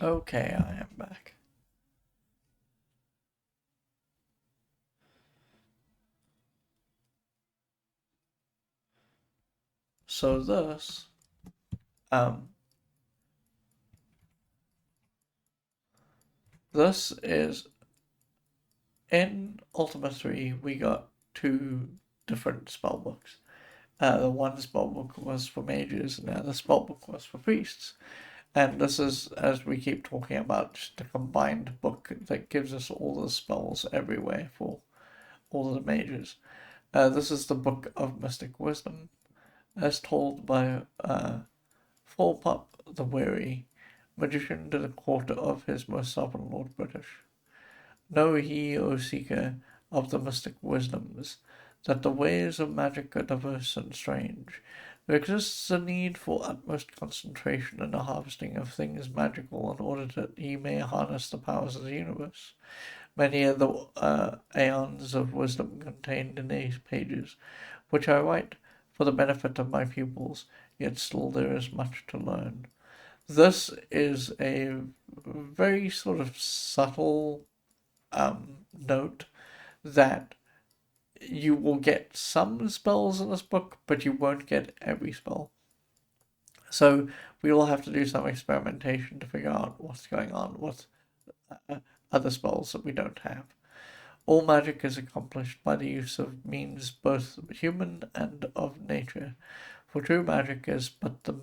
Okay, I am back. So um, this is in Ultima 3. We got two different spellbooks. The one spellbook was for mages, and the other spellbook was for priests. And this is, as we keep talking about, just a combined book that gives us all the spells everywhere for all the mages. This is the Book of Mystic Wisdom, as told by Fullpup the Weary, magician to the court of his most sovereign Lord British. Know ye, O seeker of the mystic wisdoms, that the ways of magic are diverse and strange. There exists a need for utmost concentration in the harvesting of things magical in order that ye may harness the powers of the universe. Many are the aeons of wisdom contained in these pages, which I write for the benefit of my pupils, yet still there is much to learn. This is a very sort of subtle note that you will get some spells in this book, but you won't get every spell. So we will have to do some experimentation to figure out what's going on with other spells that we don't have. All magic is accomplished by the use of means both human and of nature, for true magic is but the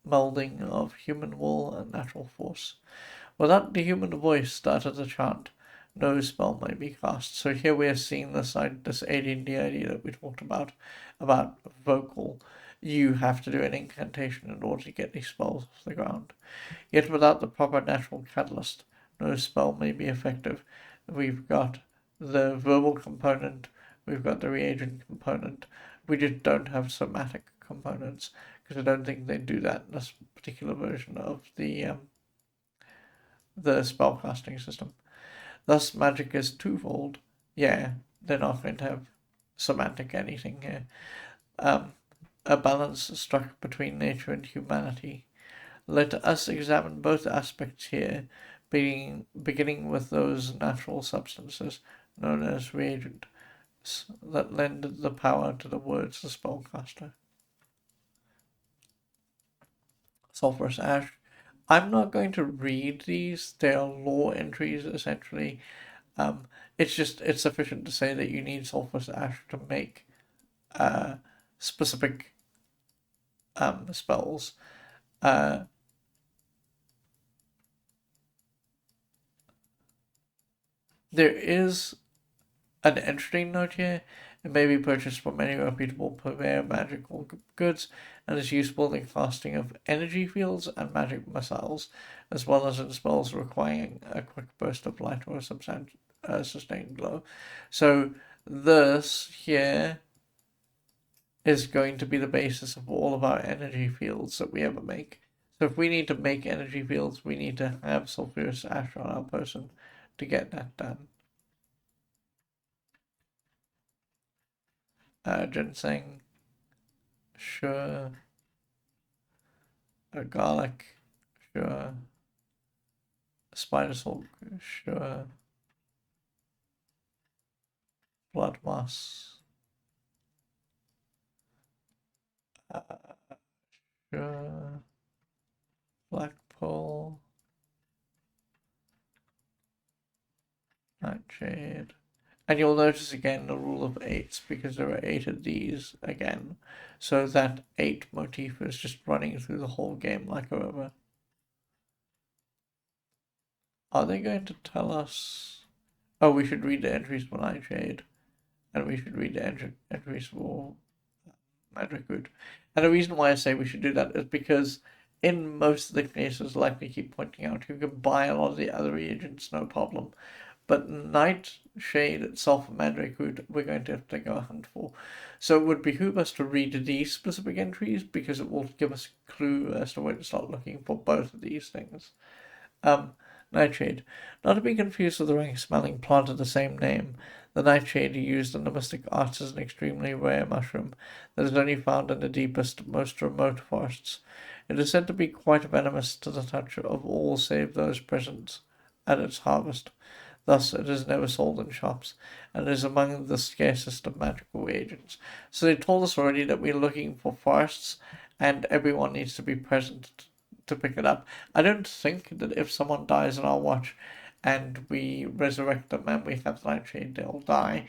melding of human will and natural force. Without the human voice started the chant, no spell may be cast. So here we are seeing this AD&D idea that we talked about vocal. You have to do an incantation in order to get these spells off the ground. Yet without the proper natural catalyst, no spell may be effective. We've got the verbal component, we've got the reagent component. We just don't have somatic components because I don't think they do that in this particular version of the spellcasting system. Thus, magic is twofold. Yeah, they're not going to have semantic anything here. A balance struck between nature and humanity. Let us examine both aspects here, beginning with those natural substances known as reagents that lend the power to the words the spellcaster. Sulphurous ash. I'm not going to read these. They are lore entries essentially. It's sufficient to say that you need sulphurous ash to make specific spells. Uh, there is an entry note here. It may be purchased from any reputable purveyor of magical goods and is useful in casting of energy fields and magic missiles, as well as in spells requiring a quick burst of light or a sustained glow. So this here is going to be the basis of all of our energy fields that we ever make. So if we need to make energy fields, we need to have sulfurous ash on our person to get that done. Ginseng, sure. Garlic, sure. Spider silk, sure. Blood moss, sure. Black pearl, nightshade. And you'll notice again the rule of eights because there are 8 of these again. So that 8 motif is just running through the whole game like a river. Are they going to tell us? Oh, we should read the entries for Nightshade, and we should read the entries for Magic Root. And the reason why I say we should do that is because in most of the cases, like we keep pointing out, you can buy a lot of the other reagents, no problem. But Nightshade itself and Magic Root, we're going to have to go hunt for. So it would behoove us to read these specific entries because it will give us a clue as to where to start looking for both of these things. Nightshade. Not to be confused with the rank-smelling plant of the same name. The nightshade used in the mystic arts is an extremely rare mushroom that is only found in the deepest, most remote forests. It is said to be quite venomous to the touch of all save those present at its harvest. Thus, it is never sold in shops, and is among the scarcest of magical agents. So they told us already that we're looking for forests, and everyone needs to be present to pick it up. I don't think that if someone dies in our watch and we resurrect them and we have the nightshade, they'll die.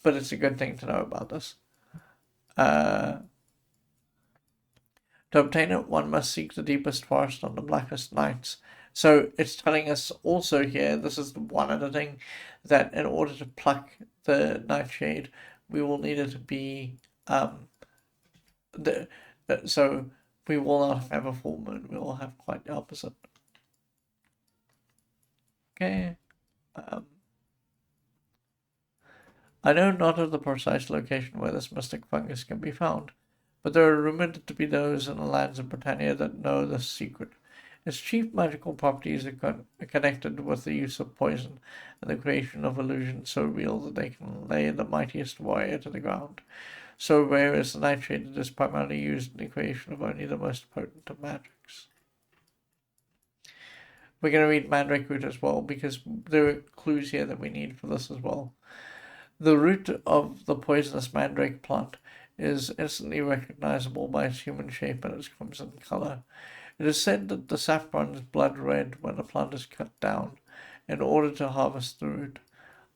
But it's a good thing to know about this. To obtain it, one must seek the deepest forest on the blackest nights. So it's telling us also here, this is the one other thing, that in order to pluck the nightshade, we will need it to be the so we will not have a full moon. We will have quite the opposite. Okay. I know not of the precise location where this mystic fungus can be found, but there are rumored to be those in the lands of Britannia that know this secret. Its chief magical properties are connected with the use of poison and the creation of illusions so real that they can lay the mightiest warrior to the ground. So rare is the nightshade, it is primarily used in the creation of only the most potent of magics. We're going to read Mandrake Root as well, because there are clues here that we need for this as well. The root of the poisonous mandrake plant is instantly recognizable by its human shape and its crimson color. It is said that the sap runs blood red when the plant is cut down in order to harvest the root,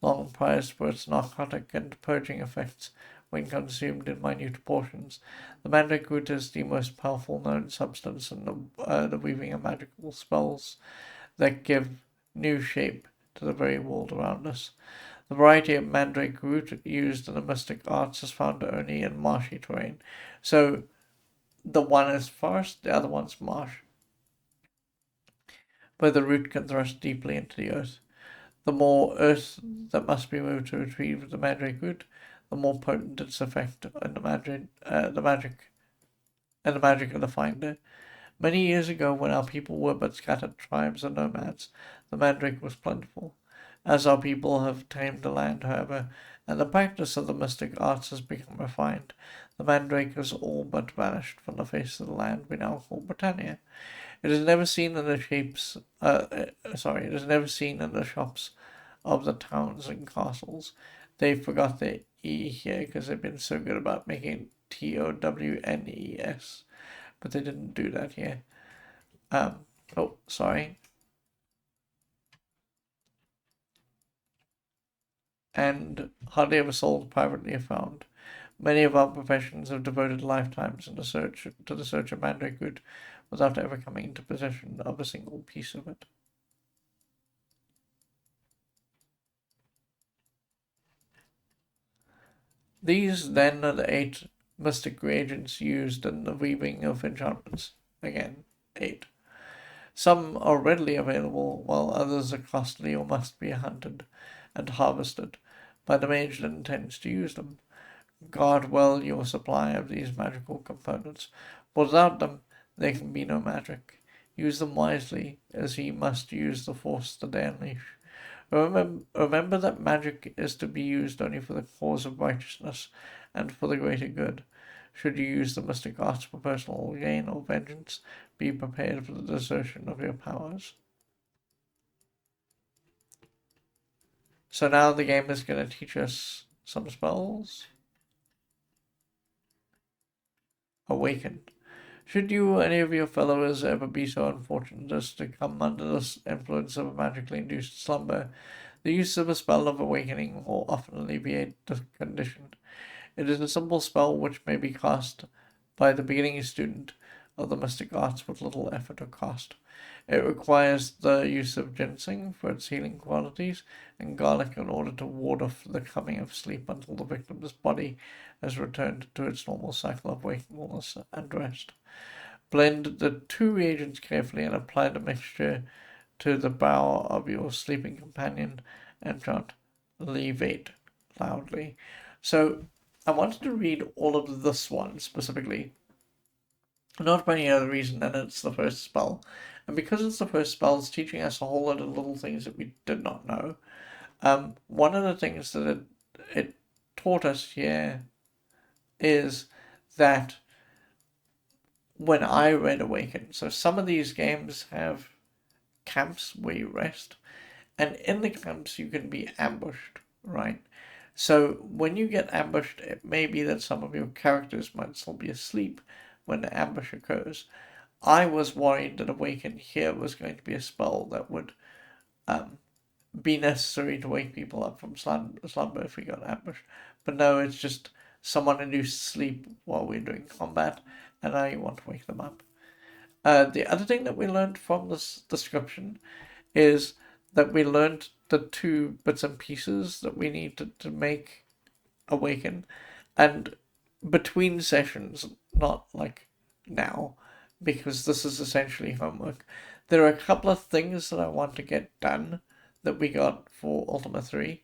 long prized for its narcotic and purging effects when consumed in minute portions. The mandrake root is the most powerful known substance in the weaving of magical spells that give new shape to the very world around us. The variety of mandrake root used in the mystic arts is found only in marshy terrain. So the one is forest, the other one's marsh, where the root can thrust deeply into the earth. The more earth that must be moved to retrieve the mandrake root, the more potent its effect in the magic of the finder. Many years ago, when our people were but scattered tribes and nomads, the mandrake was plentiful. As our people have tamed the land, however, and the practice of the mystic arts has become refined, the mandrake has all but vanished from the face of the land we now call Britannia. It is never seen in the it is never seen in the shops of the towns and castles. They forgot the E here because they've been so good about making TOWNES, but they didn't do that here. Oh, sorry. And hardly ever sold privately if found. Many of our professions have devoted lifetimes to the search of mandrake root without ever coming into possession of a single piece of it. These, then, are the 8 mystic reagents used in the weaving of enchantments. Again, 8. Some are readily available, while others are costly or must be hunted and harvested by the mage that intends to use them. Guard well your supply of these magical components, for without them there can be no magic. Use them wisely, as he must use the force that they unleash. Remember that magic is to be used only for the cause of righteousness and for the greater good. Should you use the mystic arts for personal gain or vengeance, be prepared for the desertion of your powers. So now the game is going to teach us some spells. Awakened. Should you or any of your fellows ever be so unfortunate as to come under the influence of a magically induced slumber, the use of a spell of awakening will often alleviate the condition. It is a simple spell which may be cast by the beginning student of the mystic arts with little effort or cost. It requires the use of ginseng for its healing qualities and garlic in order to ward off the coming of sleep until the victim's body has returned to its normal cycle of wakefulness and rest. Blend the 2 reagents carefully and apply the mixture to the brow of your sleeping companion and chant "Levate" loudly. So I wanted to read all of this one specifically, not for any other reason than it's the first spell, And because it's the first spell, it's teaching us a whole lot of little things that we did not know. One of the things that it taught us here is that when I read Awaken, so some of these games have camps where you rest, and in the camps you can be ambushed, right? So when you get ambushed, it may be that some of your characters might still be asleep when the ambush occurs. I was worried that Awaken here was going to be a spell that would be necessary to wake people up from slumber if we got ambushed. But no, it's just someone induced sleep while we're doing combat, and now you want to wake them up. The other thing that we learned from this description is that we learned the two bits and pieces that we need to make Awaken, and between sessions, not like now, because this is essentially homework. There are a couple of things that I want to get done that we got for Ultima 3.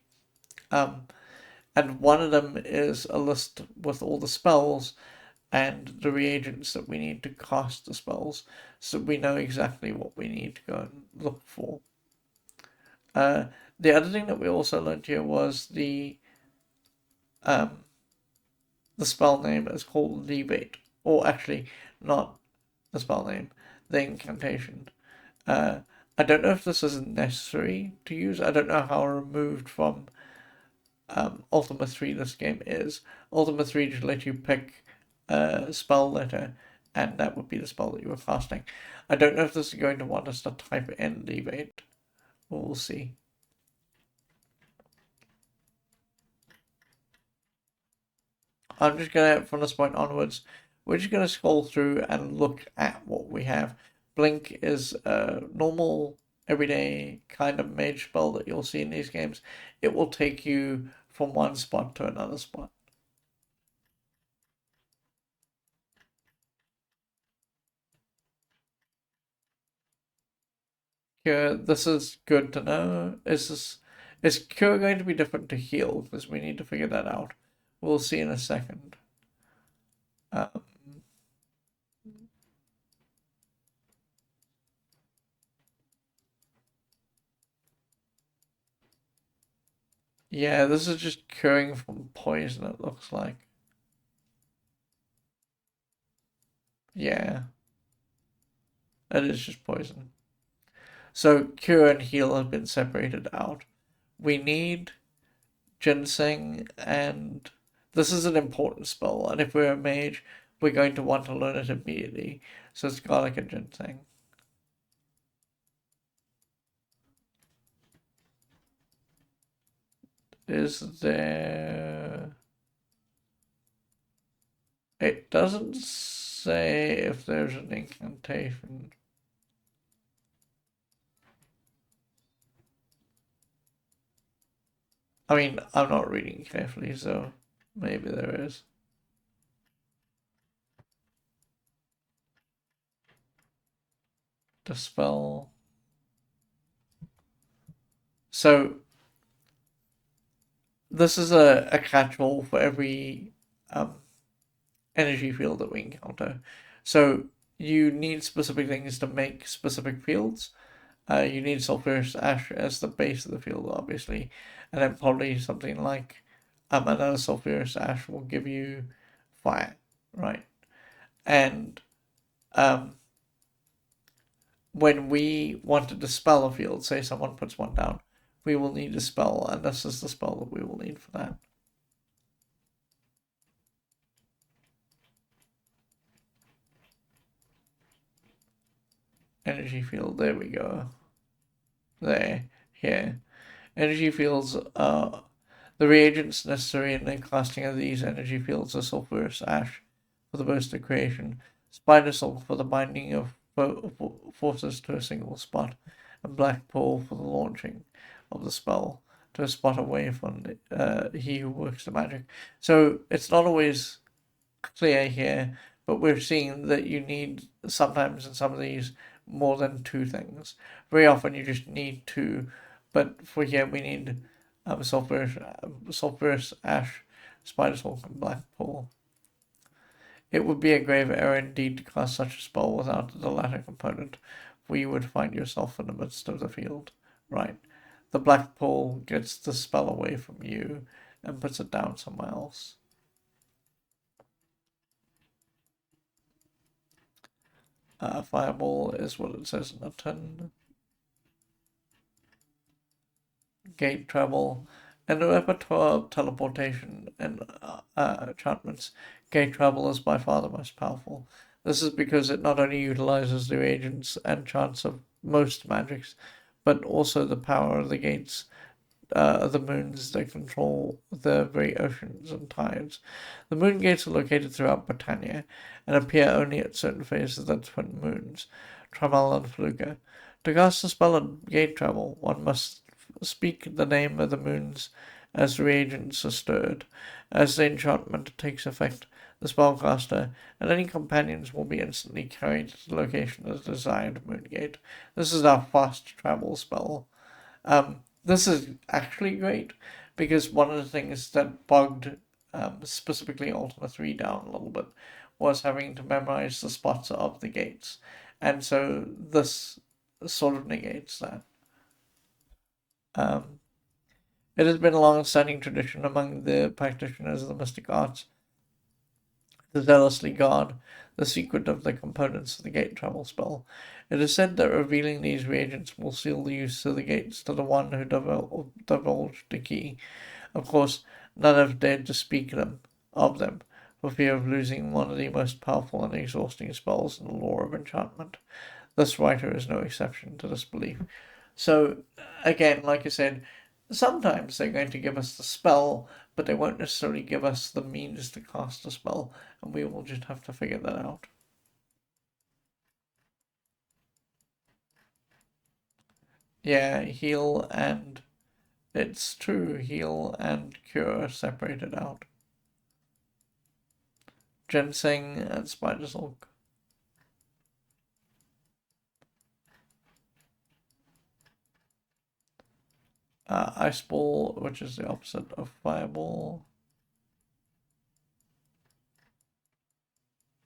And one of them is a list with all the spells and the reagents that we need to cast the spells, so we know exactly what we need to go and look for. The other thing that we also learned here was the spell name is called Levate, or actually not the spell name, the incantation. I don't know if this is necessary to use. I don't know how removed from Ultima 3 this game is. Ultima 3 just let you pick a spell letter, and that would be the spell that you were casting. I don't know if this is going to want us to type in Levate. We'll see. I'm just going to, from this point onwards, we're just going to scroll through and look at what we have. Blink is a normal, everyday kind of mage spell that you'll see in these games. It will take you from one spot to another spot. Cure, this is good to know. Is cure going to be different to heal? Because we need to figure that out. We'll see in a second. Yeah, this is just curing from poison, it looks like. Yeah, it is just poison. So cure and heal have been separated out. We need ginseng, and this is an important spell, and if we're a mage, we're going to want to learn it immediately. So it's garlic and ginseng. Is there... It doesn't say if there's an incantation. I mean, I'm not reading carefully, so maybe there is. Dispel. So this is a catch-all for every energy field that we encounter. So you need specific things to make specific fields. You need sulfurous ash as the base of the field, obviously, and then probably something like another sulfurous ash will give you fire, right? And when we want to dispel a field, say someone puts one down, we will need a spell, and this is the spell that we will need for that. Energy field, there we go. There, here. Energy fields are the reagents necessary in the casting of these energy fields are sulfurous ash for the burst of creation, spider silk for the binding of forces to a single spot, and black pearl for the launching of the spell to a spot away from he who works the magic. So it's not always clear here, but we're seeing that you need sometimes in some of these more than two things. Very often you just need two, but for here we need sulfurous ash, spider silk, and black pearl. It would be a grave error indeed to cast such a spell without the latter component, where you would find yourself in the midst of the field, right? The black pearl gets the spell away from you and puts it down somewhere else. Fireball is what it says in the tin. Gate travel. In the repertoire of teleportation and enchantments, gate travel is by far the most powerful. This is because it not only utilizes the reagents and chance of most magics, but also the power of the gates, the moons that control the very oceans and tides. The moon gates are located throughout Britannia and appear only at certain phases of the twin moons, Tramal and Fluga. To cast a spell on gate travel, one must speak the name of the moons as reagents are stirred. As the enchantment takes effect, the spellcaster and any companions will be instantly carried to the location of the desired moon gate. This is our fast travel spell. This is actually great because one of the things that bugged specifically Ultima 3 down a little bit was having to memorize the spots of the gates. And so this sort of negates that. It has been a long-standing tradition among the practitioners of the mystic arts to zealously guard the secret of the components of the gate travel spell. It is said that revealing these reagents will seal the use of the gates to the one who divulged the key. Of course, none have dared to speak of them, for fear of losing one of the most powerful and exhausting spells in the lore of enchantment. This writer is no exception to this belief. So, again, like I said, sometimes they're going to give us the spell, but they won't necessarily give us the means to cast the spell, and we will just have to figure that out. Yeah, heal and... It's true, heal and cure are separated out. Ginseng and spider silk. Ice ball, which is the opposite of fireball.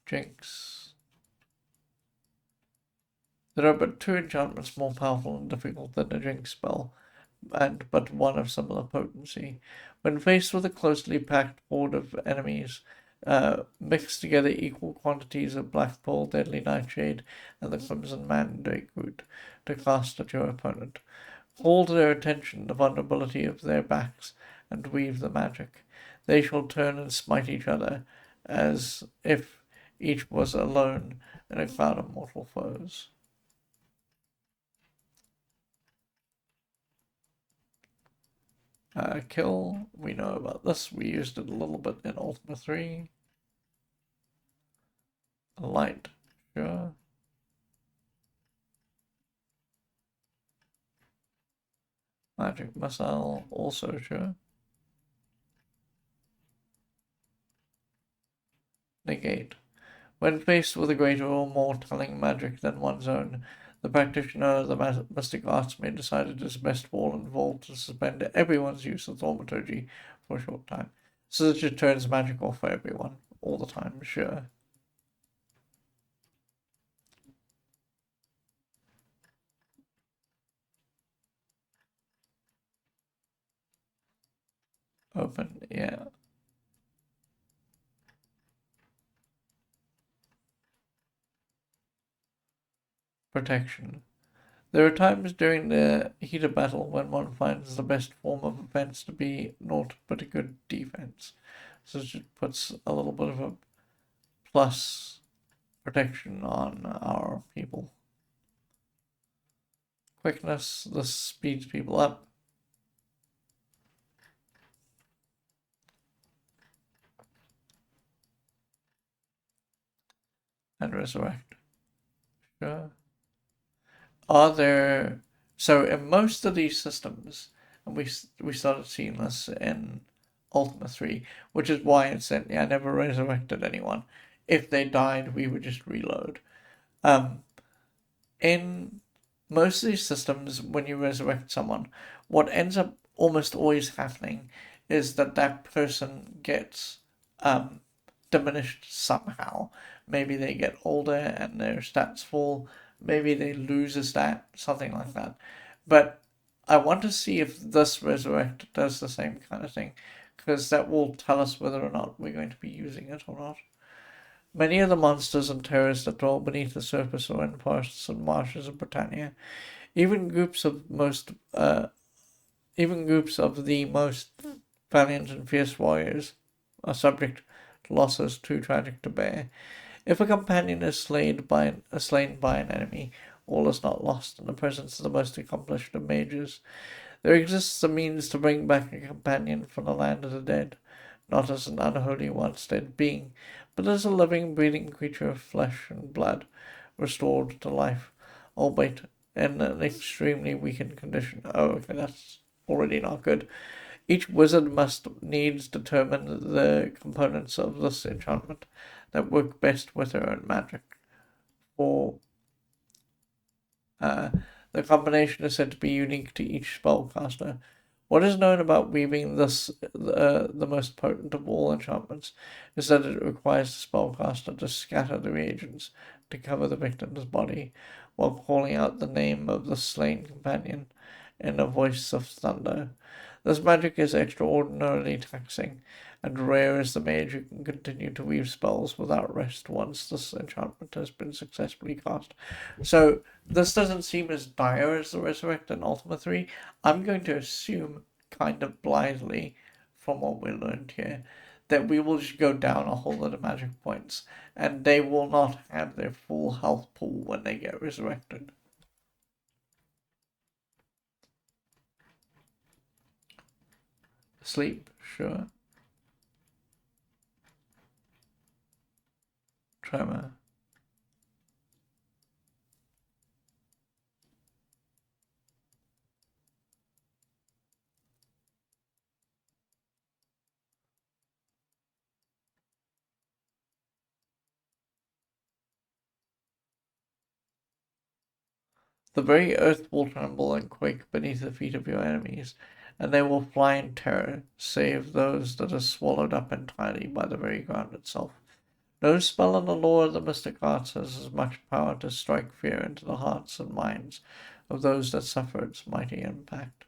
Jinx. There are but two enchantments more powerful and difficult than the Jinx spell, and but one of similar potency. When faced with a closely packed horde of enemies, mix together equal quantities of Black Pearl, Deadly Nightshade, and the Crimson Mandrake root to cast at your opponent. Call to their attention the vulnerability of their backs, and weave the magic. They shall turn and smite each other, as if each was alone in a cloud of mortal foes. Kill, we know about this. We used it a little bit in Ultima 3. Light, sure. Magic missile, also sure. Negate. When faced with a greater or more telling magic than one's own, the practitioner of the mystic arts may decide it is best for all involved to suspend everyone's use of thaumaturgy for a short time. So that it turns magical for everyone, all the time, sure. Open, yeah. Protection. There are times during the heat of battle when one finds the best form of offense to be naught but a good defense. So it just puts a little bit of a plus protection on our people. Quickness, this speeds people up. And resurrect. Sure. Are there... So in most of these systems, and we started seeing this in Ultima 3, which is why instantly I never resurrected anyone. If they died, we would just reload. In most of these systems, when you resurrect someone, what ends up almost always happening is that that person gets diminished somehow. Maybe they get older and their stats fall. maybe they lose a stat, something like that. But I want to see if this resurrect does the same kind of thing, because that will tell us whether or not we're going to be using it or not. Many of the monsters and terrors that dwell beneath the surface or in forests and marshes of Britannia, even groups of most, even groups of the most valiant and fierce warriors, are subject to losses too tragic to bear. If a companion is slain by an enemy, all is not lost in the presence of the most accomplished of mages. There exists a means to bring back a companion from the land of the dead, not as an unholy once dead being, but as a living, breathing creature of flesh and blood, restored to life, albeit in an extremely weakened condition. Oh, okay, that's already not good. Each wizard must needs determine the components of this enchantment that work best with their own magic. For the combination is said to be unique to each spellcaster. What is known about weaving this, the most potent of all enchantments, is that it requires the spellcaster to scatter the reagents to cover the victim's body, while calling out the name of the slain companion in a voice of thunder. This magic is extraordinarily taxing, and rare is the mage who can continue to weave spells without rest once this enchantment has been successfully cast. So this doesn't seem as dire as the Resurrect in Ultima 3. I'm going to assume, kind of blithely, from what we learned here, that we will just go down a whole lot of magic points, and they will not have their full health pool when they get resurrected. Sleep, sure. Tremor. The very earth will tremble and quake beneath the feet of your enemies, and they will fly in terror, save those that are swallowed up entirely by the very ground itself. No spell in the lore of the mystic arts has as much power to strike fear into the hearts and minds of those that suffer its mighty impact.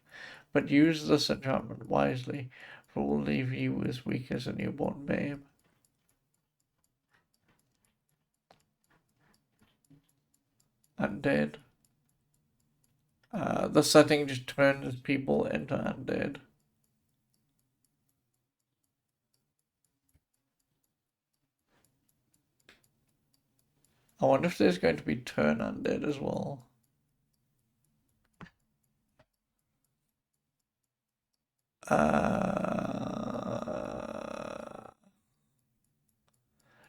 But use this enchantment wisely, for it will leave you as weak as a newborn babe. Undead. The setting just turns people into undead. I wonder if there's going to be turn undead as well.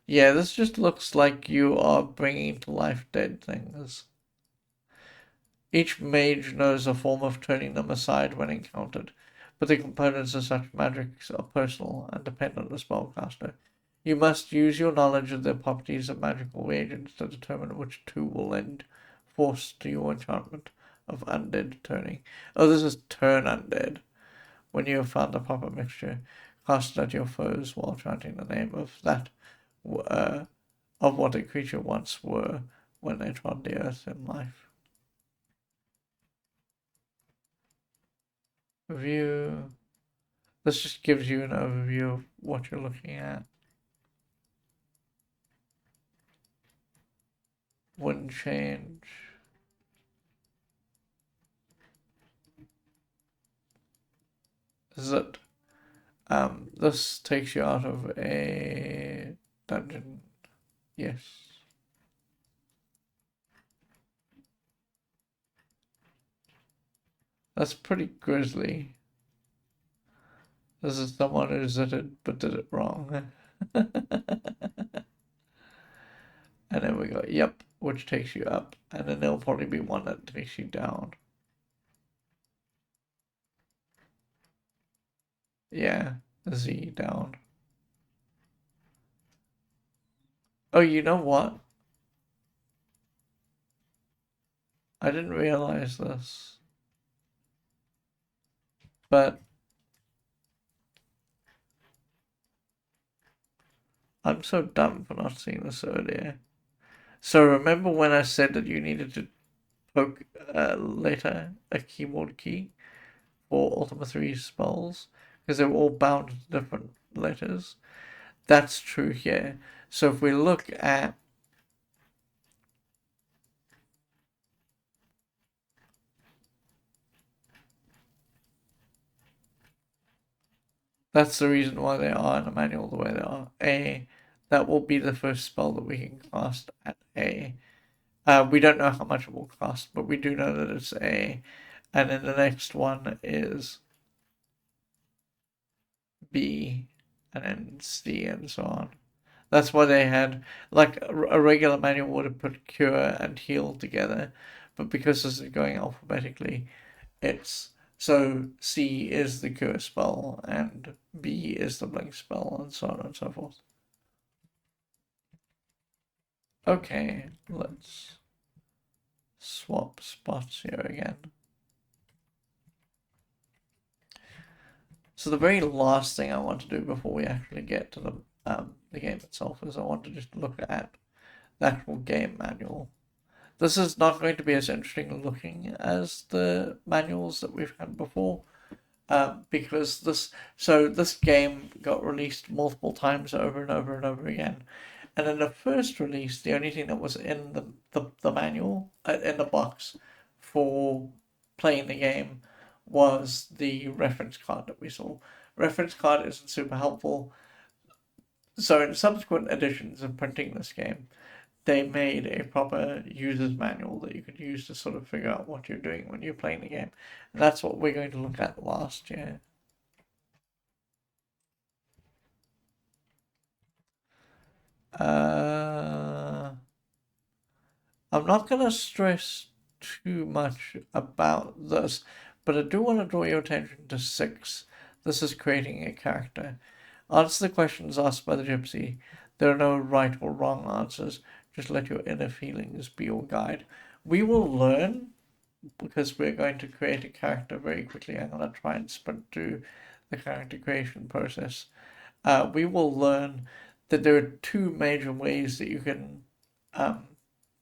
Yeah, this just looks like you are bringing to life dead things. Each mage knows a form of turning them aside when encountered, but the components of such magics are personal and depend on the spellcaster. You must use your knowledge of the properties of magical reagents to determine which two will lend force to your enchantment of undead turning. Oh, this is turn undead. When you have found the proper mixture, cast it at your foes while chanting the name of that of what a creature once were when they trod the earth in life. Review. This just gives you an overview of what you're looking at. Wouldn't change. Is it? This takes you out of a dungeon. Yes. That's pretty grisly. This is someone who zitted but did it wrong. And then we go, yep, which takes you up. And then there'll probably be one that takes you down. Yeah, Z down. Oh, you know what? I didn't realize this. But I'm so dumb for not seeing this earlier. So remember when I said that you needed to poke a keyboard key for Ultima 3 spells? Because they were all bound to different letters. That's true here. So if we look at that's the reason why they are in the manual the way they are. A, that will be the first spell that we can cast at A. We don't know how much it will cost, but we do know that it's A. And then the next one is B, and then C, and so on. That's why they had, like, a regular manual would have put cure and heal together, but because this is going alphabetically, it's so C is the cure spell and B is the blink spell, and so on and so forth. Okay, let's swap spots here again. So the very last thing I want to do before we actually get to the game itself is I want to just look at the actual game manual. This is not going to be as interesting looking as the manuals that we've had before, because this game got released multiple times over and over and over again. And in the first release, the only thing that was in the manual, in the box for playing the game, was the reference card that we saw. Reference card isn't super helpful. So in subsequent editions of printing this game, they made a proper user's manual that you could use to sort of figure out what you're doing when you're playing the game. And that's what we're going to look at last year. Uh, I'm not going to stress too much about this, but I do want to draw your attention to 6. This is creating a character. Answer the questions asked by the gypsy. There are no right or wrong answers. Just let your inner feelings be your guide. We will learn because we're going to create a character very quickly. I'm going to try and sprint through the character creation process. We will learn that there are two major ways that you can um,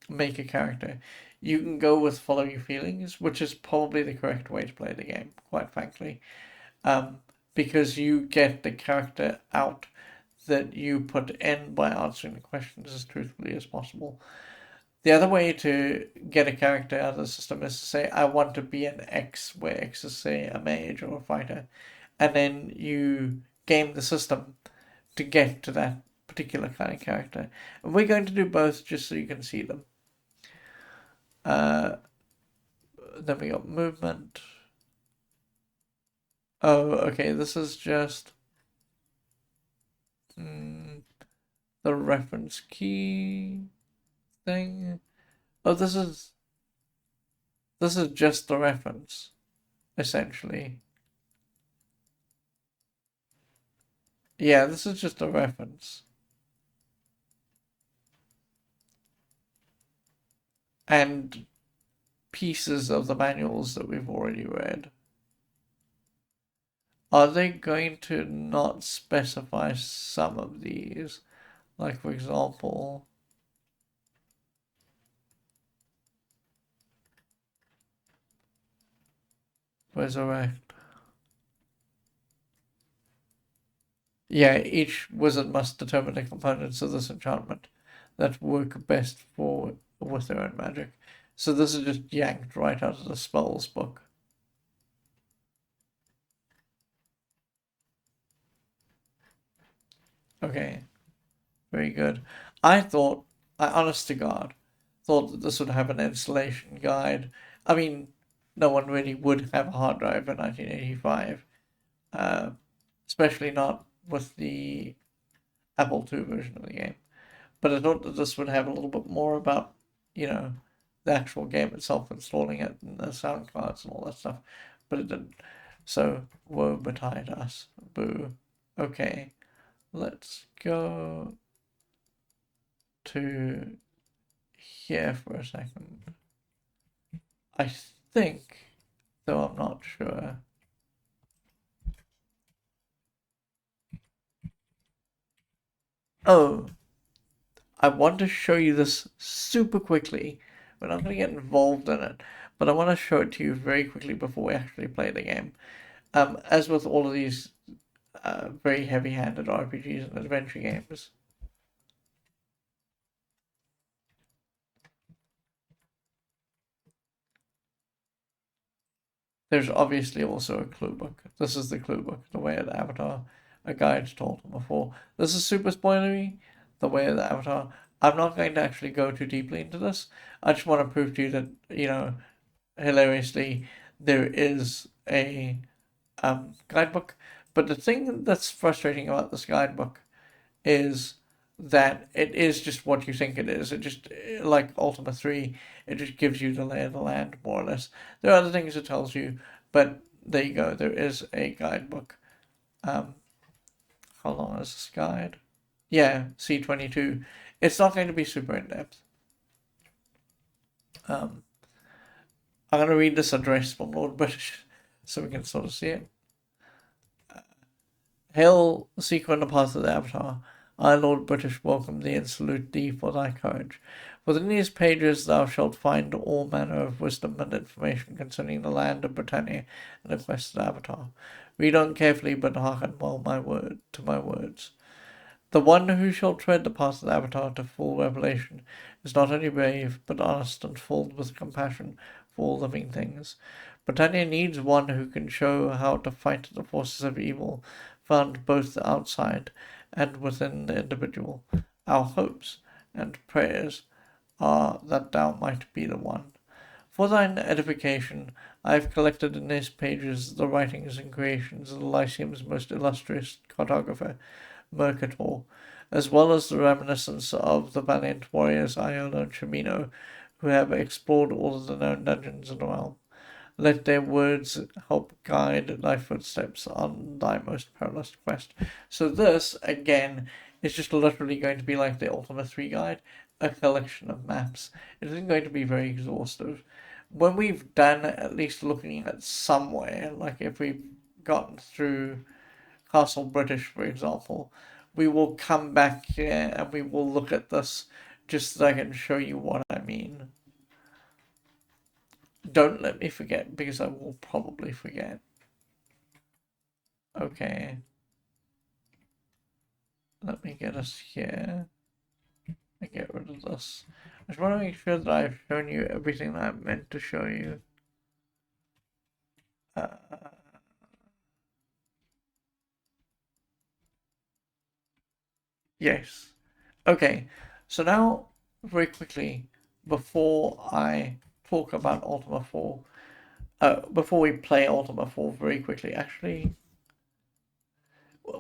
make a character. You can go with follow your feelings, which is probably the correct way to play the game, quite frankly, um, because you get the character out that you put in by answering the questions as truthfully as possible. The other way to get a character out of the system is to say, I want to be an X, where X is, say, a mage or a fighter. And then you game the system to get to that particular kind of character. And we're going to do both just so you can see them. Uh, then we got movement. Oh, okay, this is just the reference key thing. Oh, this is just the reference, essentially. Yeah, this is just a reference. And pieces of the manuals that we've already read. Are they going to not specify some of these? Like, for example, resurrect. Yeah, each wizard must determine the components of this enchantment that work best with their own magic. So this is just yanked right out of the spells book. Okay, very good. I honest to God, thought that this would have an installation guide. I mean, no one really would have a hard drive in 1985, uh, especially not with the Apple II version of the game. But I thought that this would have a little bit more about, you know, the actual game itself, installing it and the sound cards and all that stuff. But it didn't. So, woe betide us. Boo. Okay, let's go to here for a second. I think, though I'm not sure. Oh, I want to show you this super quickly. We're not going to get involved in it, but I want to show it to you very quickly before we actually play the game. As with all of these very heavy-handed RPGs and adventure games, there's obviously also a clue book. This is the clue book, The Way of the Avatar, a guide to Ultima 4. This is super spoilery, The Way of the Avatar. I'm not going to actually go too deeply into this. I just want to prove to you that, hilariously, there is a guidebook. But the thing that's frustrating about this guidebook is that it is just what you think it is. It just, like Ultima 3, it just gives you the lay of the land, more or less. There are other things it tells you, but there you go. There is a guidebook. Um, how long is this guide? Yeah, C22. It's not going to be super in depth. Um, I'm going to read this address from Lord British so we can sort of see it. Hail, seeker on the path of the Avatar. I, Lord British, welcome thee and salute thee for thy courage. Within these pages thou shalt find all manner of wisdom and information concerning the land of Britannia and the quest of the Avatar. Read on carefully, but hearken well to my words. The one who shall tread the path of the Avatar to full revelation is not only brave, but honest and full with compassion for all living things. Britannia needs one who can show how to fight the forces of evil found both outside and within the individual. Our hopes and prayers are that thou might be the one. For thine edification, I have collected in these pages the writings and creations of the Lyceum's most illustrious cartographer, Mercator, as well as the reminiscence of the valiant warriors Iolo and Chimino, who have explored all of the known dungeons in the realm. Let their words help guide thy footsteps on thy most perilous quest. So this, again, is just literally going to be like the Ultima 3 guide, a collection of maps. It isn't going to be very exhaustive. When we've done at least looking at somewhere, like if we've gotten through Castle British, for example, we will come back here and we will look at this just so I can show you what I mean. Don't let me forget, because I will probably forget. Okay. Let me get us here and get rid of this. I just want to make sure that I've shown you everything that I'm meant to show you. Uh, yes. Okay. So now, very quickly, before I talk about Ultima 4, before we play Ultima 4 very quickly, actually,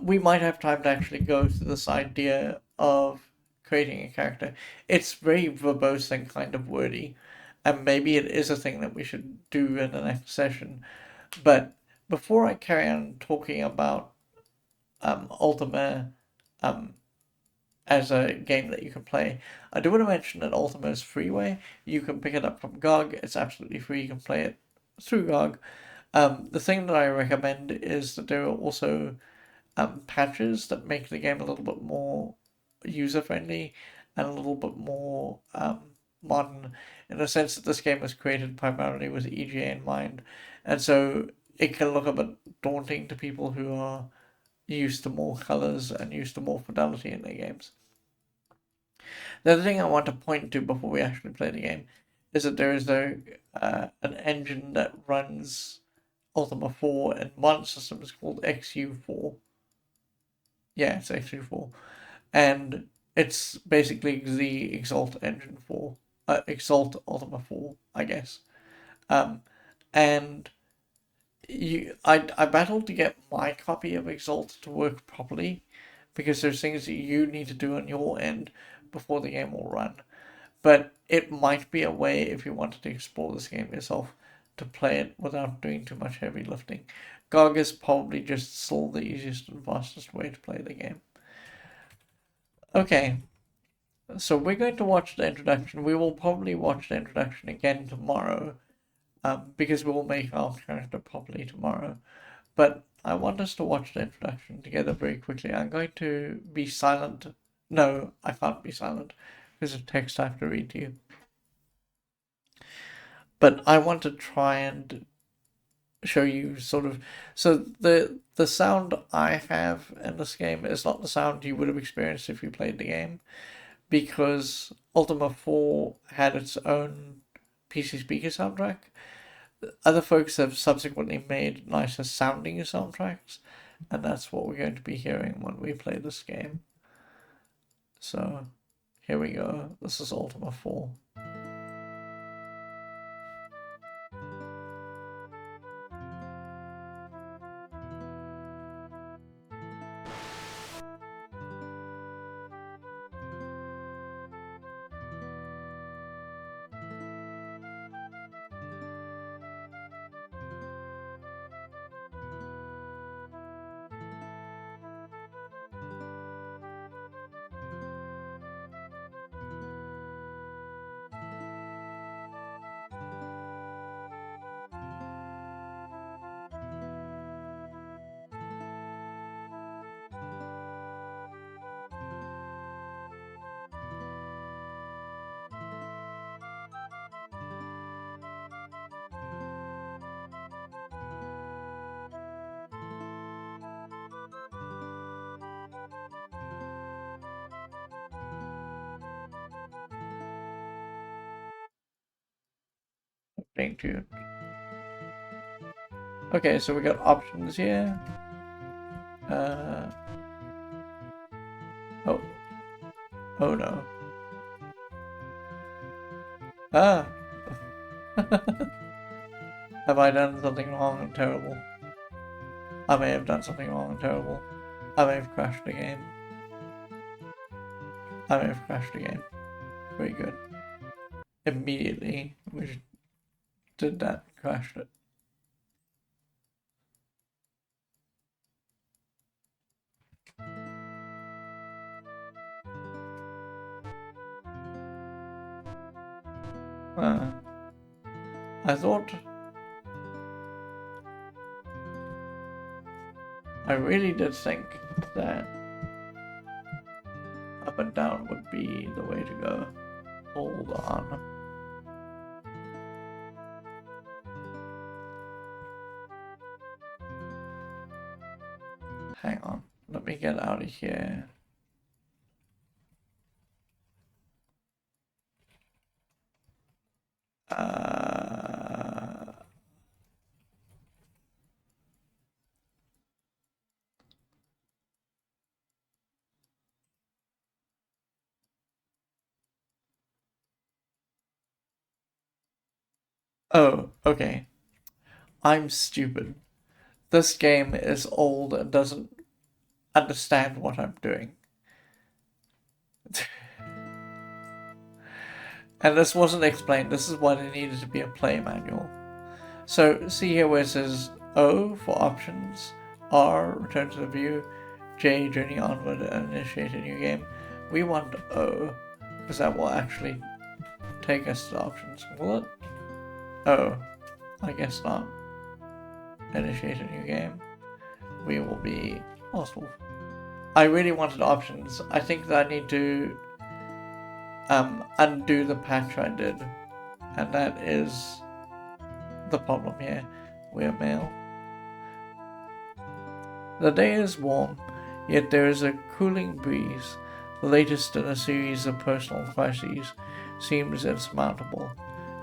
we might have time to actually go through this idea of creating a character. It's very verbose and kind of wordy, and maybe it is a thing that we should do in the next session. But before I carry on talking about Ultima as a game that you can play, I do want to mention that Ultima is freeware. You can pick it up from GOG. It's absolutely free. You can play it through GOG. The thing that I recommend is that there are also patches that make the game a little bit more user friendly and a little bit more modern, in the sense that this game was created primarily with EGA in mind, and so it can look a bit daunting to people who are used to more colors and used to more fidelity in their games. The other thing I want to point to before we actually play the game is that there is an engine that runs Ultima 4 in one system. It's called XU4. Yeah, it's XU4. And it's basically the Exalt engine for Exalt Ultima 4, I guess. And I battled to get my copy of Exalt to work properly, because there's things that you need to do on your end before the game will run. But it might be a way, if you wanted to explore this game yourself, to play it without doing too much heavy lifting. GOG is probably just still the easiest and fastest way to play the game. Okay, so we're going to watch the introduction. We will probably watch the introduction again tomorrow, because we will make our character properly tomorrow. But I want us to watch the introduction together very quickly. I'm going to be silent No, I can't be silent because of text I have to read to you. But I want to try and show you sort of, so the sound I have in this game is not the sound you would have experienced if you played the game, because Ultima 4 had its own PC speaker soundtrack. Other folks have subsequently made nicer sounding soundtracks, and that's what we're going to be hearing when we play this game. So here we go. This is Ultima 4. Thank you. Okay, so we got options here. Oh. Oh no. Ah! Have I done something wrong and terrible? I may have done something wrong and terrible. I may have crashed the game. I may have crashed the game. Very good. Immediately, we did that, crashed it. I thought... I really did think that up and down would be the way to go. Hold on. Hang on. Let me get out of here. Oh, okay. I'm stupid. This game is old and doesn't understand what I'm doing. And this wasn't explained. This is why there needed to be a play manual. So see here where it says O for options, R return to the view, J journey onward and initiate a new game. We want O because that will actually take us to the options. Will it? Oh, I guess not. Initiate a new game. We will be Lost Wolf. I really wanted options. I think that I need to undo the patch I did, and that is the problem here. We are male. The day is warm, yet there is a cooling breeze. The latest in a series of personal crises seems insurmountable.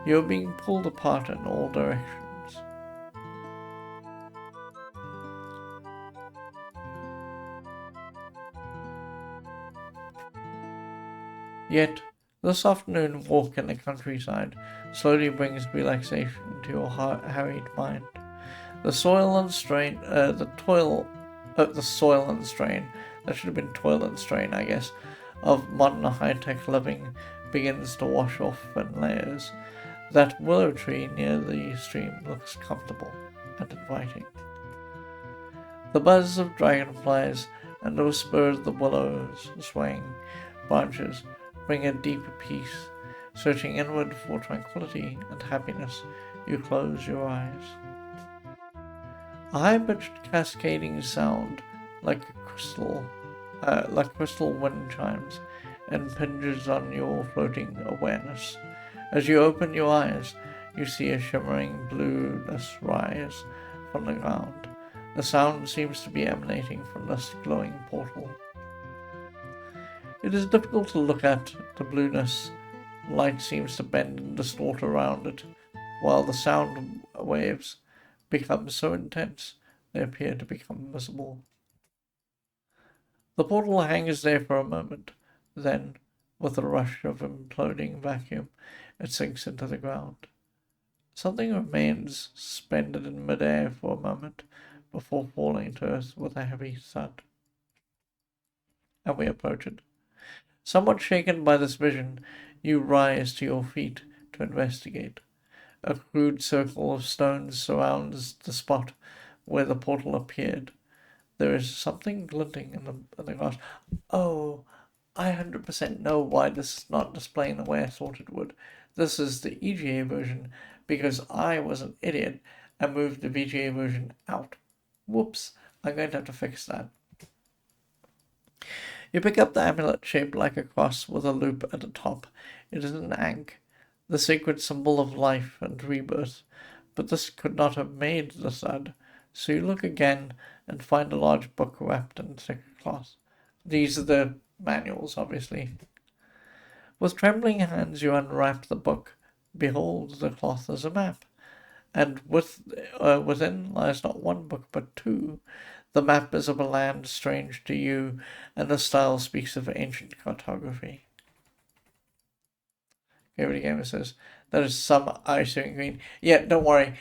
You are being pulled apart in all directions. Yet, this afternoon walk in the countryside slowly brings relaxation to your harried mind. The soil and strain, the soil and strain, that should have been toil and strain, I guess, of modern high-tech living begins to wash off in layers. That willow tree near the stream looks comfortable and inviting. The buzz of dragonflies and the whisper of the willows swaying branches bring a deeper peace. Searching inward for tranquility and happiness, you close your eyes. A high-pitched cascading sound, like a crystal like crystal wind chimes, impinges on your floating awareness. As you open your eyes, you see a shimmering blueness rise from the ground. The sound seems to be emanating from this glowing portal. It is difficult to look at the blueness. Light seems to bend and distort around it, while the sound waves become so intense they appear to become invisible. The portal hangs there for a moment, then, with a rush of imploding vacuum, it sinks into the ground. Something remains suspended in midair for a moment before falling to earth with a heavy thud. And we approach it. Somewhat shaken by this vision, you rise to your feet to investigate. A crude circle of stones surrounds the spot where the portal appeared. There is something glinting in the glass. Oh, I 100% know why this is not displaying the way I thought it would. This is the EGA version because I was an idiot and moved the VGA version out. Whoops, I'm going to have to fix that. You pick up the amulet shaped like a cross with a loop at the top. It is an ankh, the sacred symbol of life and rebirth, but this could not have made the thud. So you look again and find a large book wrapped in thick cloth. These are the manuals, obviously. With trembling hands you unwrap the book. Behold, the cloth is a map, and within lies not one book but two. The map is of a land strange to you, and the style speaks of ancient cartography. Gravity Gamer says, that is some ice in green. Yeah, don't worry.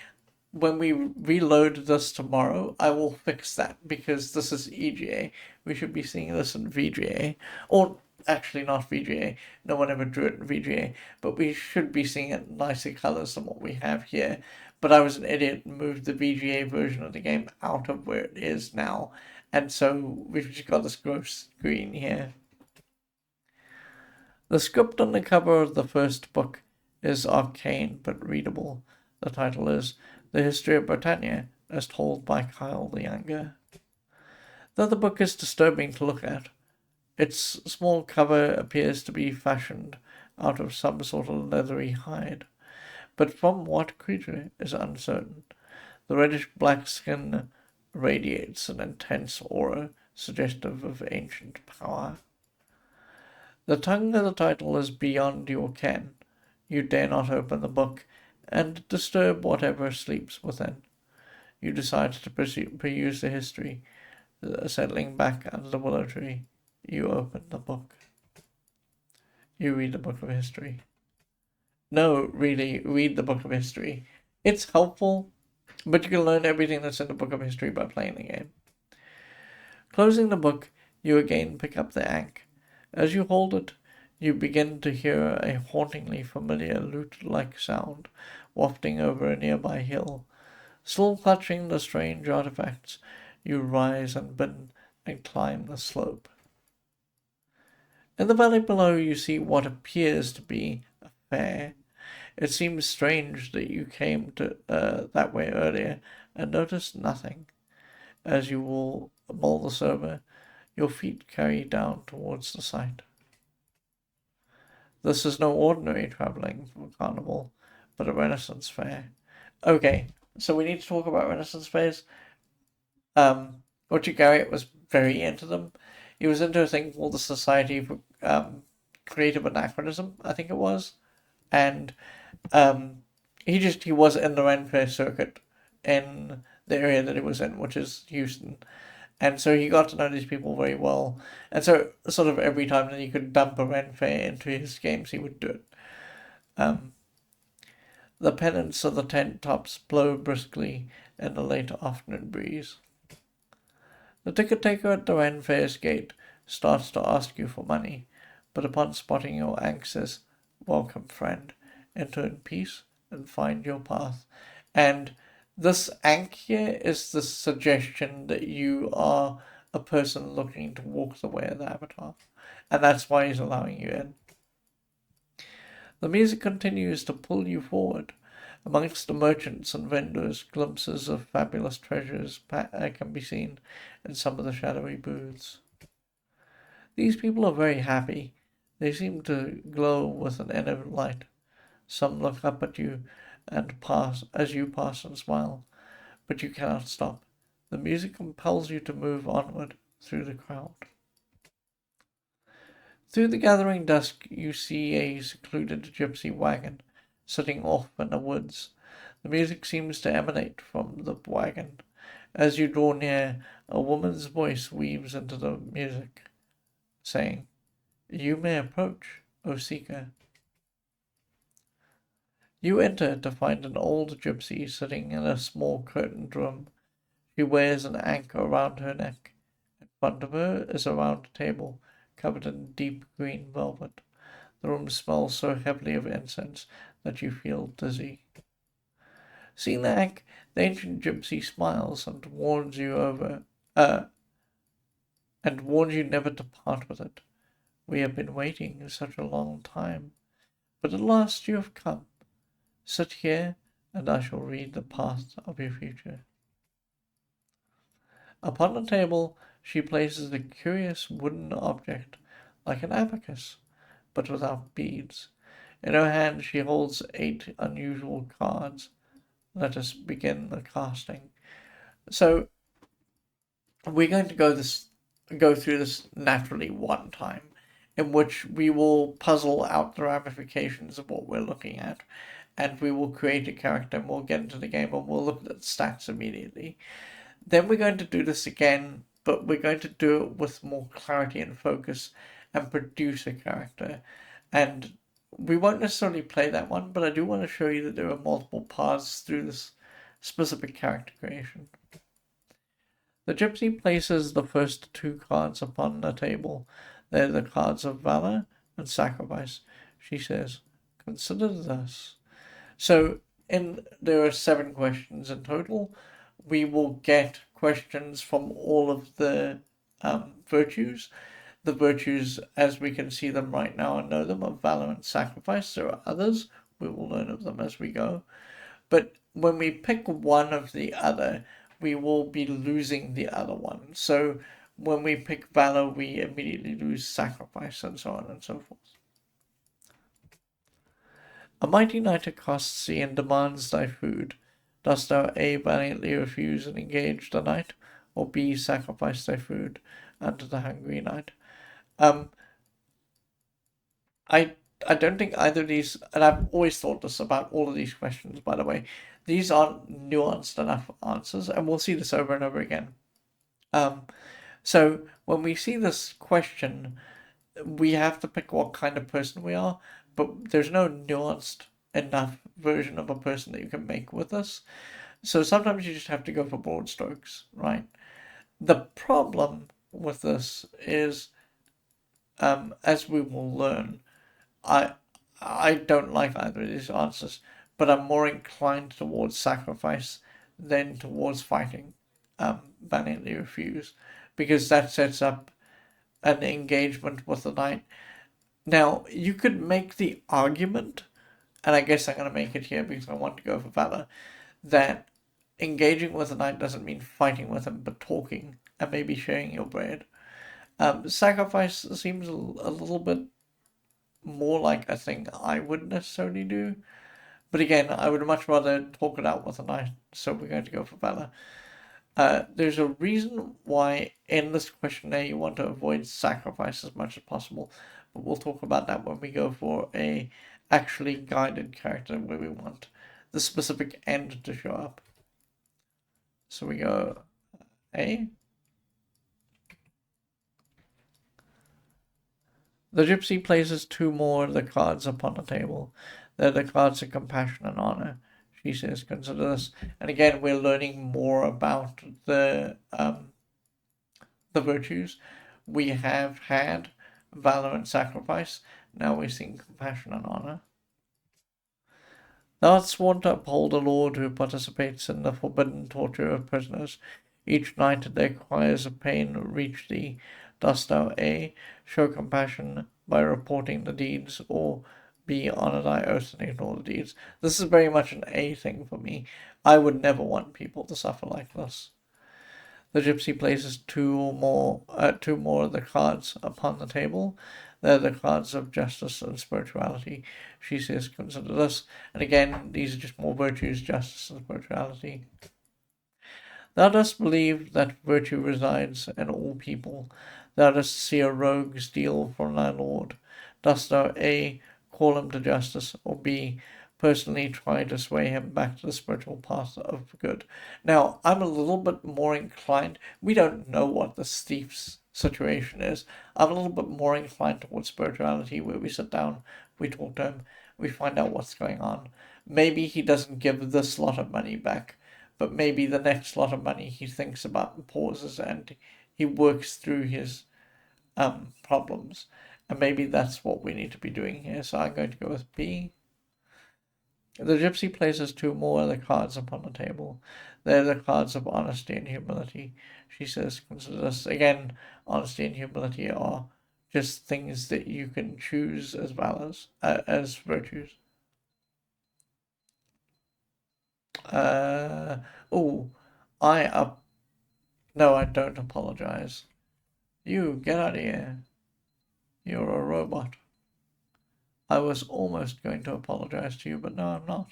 When we reload this tomorrow, I will fix that because this is EGA. We should be seeing this in VGA. Or, actually not VGA. No one ever drew it in VGA. But we should be seeing it in nicer colors than what we have here. But I was an idiot and moved the VGA version of the game out of where it is now. And so we've just got this gross green here. The script on the cover of the first book is arcane but readable. The title is The History of Britannia, as told by Kyle the Younger. Though the book is disturbing to look at, its small cover appears to be fashioned out of some sort of leathery hide, but from what creature is uncertain. The reddish-black skin radiates an intense aura suggestive of ancient power. The tongue of the title is beyond your ken. You dare not open the book and disturb whatever sleeps within. You decide to peruse the history. Settling back under the willow tree, you open the book. You read the book of history. No, really, read the book of history. It's helpful, but you can learn everything that's in the book of history by playing the game. Closing the book, you again pick up the ankh. As you hold it, you begin to hear a hauntingly familiar lute-like sound wafting over a nearby hill. Still clutching the strange artifacts, you rise and bend and climb the slope. In the valley below you see what appears to be a fair. It seems strange that you came to that way earlier and noticed nothing. As you will mull this over, your feet carry down towards the site. This is no ordinary travelling carnival, but a Renaissance fair. Okay, so we need to talk about Renaissance fairs. Roger Garriott was very into them. He was into a thing called the Society for Creative Anachronism, I think it was. And he was in the Ren Fair circuit in the area that he was in, which is Houston. And so he got to know these people very well. And so sort of every time that he could dump a Ren Fair into his games, he would do it. The pennants of the tent tops blow briskly in the late afternoon breeze. The ticket taker at the Ren Fair's gate starts to ask you for money, but upon spotting your ankh says, "Welcome, friend. Enter in peace and find your path." And this ankh here is the suggestion that you are a person looking to walk the way of the Avatar. And that's why he's allowing you in. The music continues to pull you forward. Amongst the merchants and vendors, glimpses of fabulous treasures can be seen in some of the shadowy booths. These people are very happy. They seem to glow with an inner light. Some look up at you and pass as you pass and smile, but you cannot stop. The music compels you to move onward through the crowd. Through the gathering dusk, you see a secluded gypsy wagon sitting off in the woods. The music seems to emanate from the wagon. As you draw near, a woman's voice weaves into the music, saying, "You may approach, O seeker." You enter to find an old gypsy sitting in a small curtained room. She wears an anchor around her neck. In front of her is a round table covered in deep green velvet. The room smells so heavily of incense that you feel dizzy. Seeing the anchor, the ancient gypsy smiles uh, and warns you never to part with it. We have been waiting such a long time, but at last you have come. Sit here, and I shall read the path of your future. Upon the table, she places a curious wooden object, like an abacus, but without beads. In her hand, she holds 8 unusual cards. Let us begin the casting. So, we're going to go through this naturally one time, in which we will puzzle out the ramifications of what we're looking at, and we will create a character, and we'll get into the game, and we'll look at the stats immediately. Then we're going to do this again, but we're going to do it with more clarity and focus and produce a character. And we won't necessarily play that one, but I do want to show you that there are multiple paths through this specific character creation. The gypsy places the first 2 cards upon the table. They're the cards of valor and sacrifice. She says, "Consider this." So, there are 7 questions in total. We will get questions from all of the virtues. The virtues, as we can see them right now and know them, are valor and sacrifice. There are others. We will learn of them as we go. But when we pick one of the other, we will be losing the other one. So when we pick valor, we immediately lose sacrifice, and so on and so forth. A mighty knight accosts thee and demands thy food. Dost thou A. valiantly refuse and engage the knight, or B. sacrifice thy food unto the hungry knight? I I don't think either of these, and I've always thought this about all of these questions, by the way, these aren't nuanced enough answers, and we'll see this over and over again. So when we see this question, we have to pick what kind of person we are, but there's no nuanced enough version of a person that you can make with this. So sometimes you just have to go for broad strokes, right? The problem with this is, as we will learn, I I don't like either of these answers, but I'm more inclined towards sacrifice than towards fighting. Valiantly refuse, because that sets up an engagement with the knight. Now you could make the argument, and I guess I'm going to make it here because I want to go for valor, that engaging with the knight doesn't mean fighting with him, but talking and maybe sharing your bread. Sacrifice seems a little bit more like a thing I wouldn't necessarily do. But again, I would much rather talk it out with a knight, so we're going to go for valor. There's a reason why in this questionnaire you want to avoid sacrifice as much as possible, but we'll talk about that when we go for a actually guided character where we want the specific end to show up. So we go A. The gypsy places 2 more of the cards upon the table. They're the cards of compassion and honor. She says, "Consider this." And again, we're learning more about the virtues. We have had valor and sacrifice. Now we're seeing compassion and honor. Thou art sworn to uphold a lord who participates in the forbidden torture of prisoners. Each night their cries of pain reach thee. Dost thou A. show compassion by reporting the deeds, or B. honor thy oath and ignore the deeds? This is very much an A thing for me. I would never want people to suffer like this. The gypsy places two more of the cards upon the table. They're the cards of justice and spirituality. She says, consider this. And again, these are just more virtues, justice and spirituality. Thou dost believe that virtue resides in all people. Thou dost see a rogue steal from thy lord. Dost thou A. call him to justice, or B. personally try to sway him back to the spiritual path of good? Now, I'm a little bit more inclined. We don't know what the thief's situation is. I'm a little bit more inclined towards spirituality, where we sit down, we talk to him, we find out what's going on. Maybe he doesn't give this lot of money back, but maybe the next lot of money he thinks about and pauses and he works through his problems. And maybe that's what we need to be doing here. So I'm going to go with B. The gypsy places two more of the cards upon the table. They're the cards of honesty and humility. She says, consider this. Again, honesty and humility are just things that you can choose as as virtues. Oh, I up. No, I don't apologize. You get out of here. You're a robot. I was almost going to apologize to you, but no, I'm not.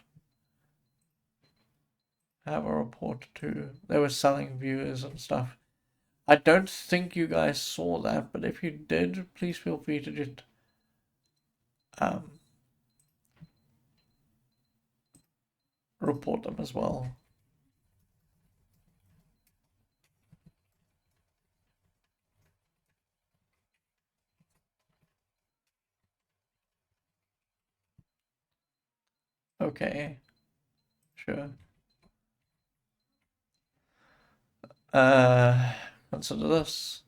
I have a report too. They were selling viewers and stuff. I don't think you guys saw that, but if you did, please feel free to just report them as well. Okay, sure. Consider this.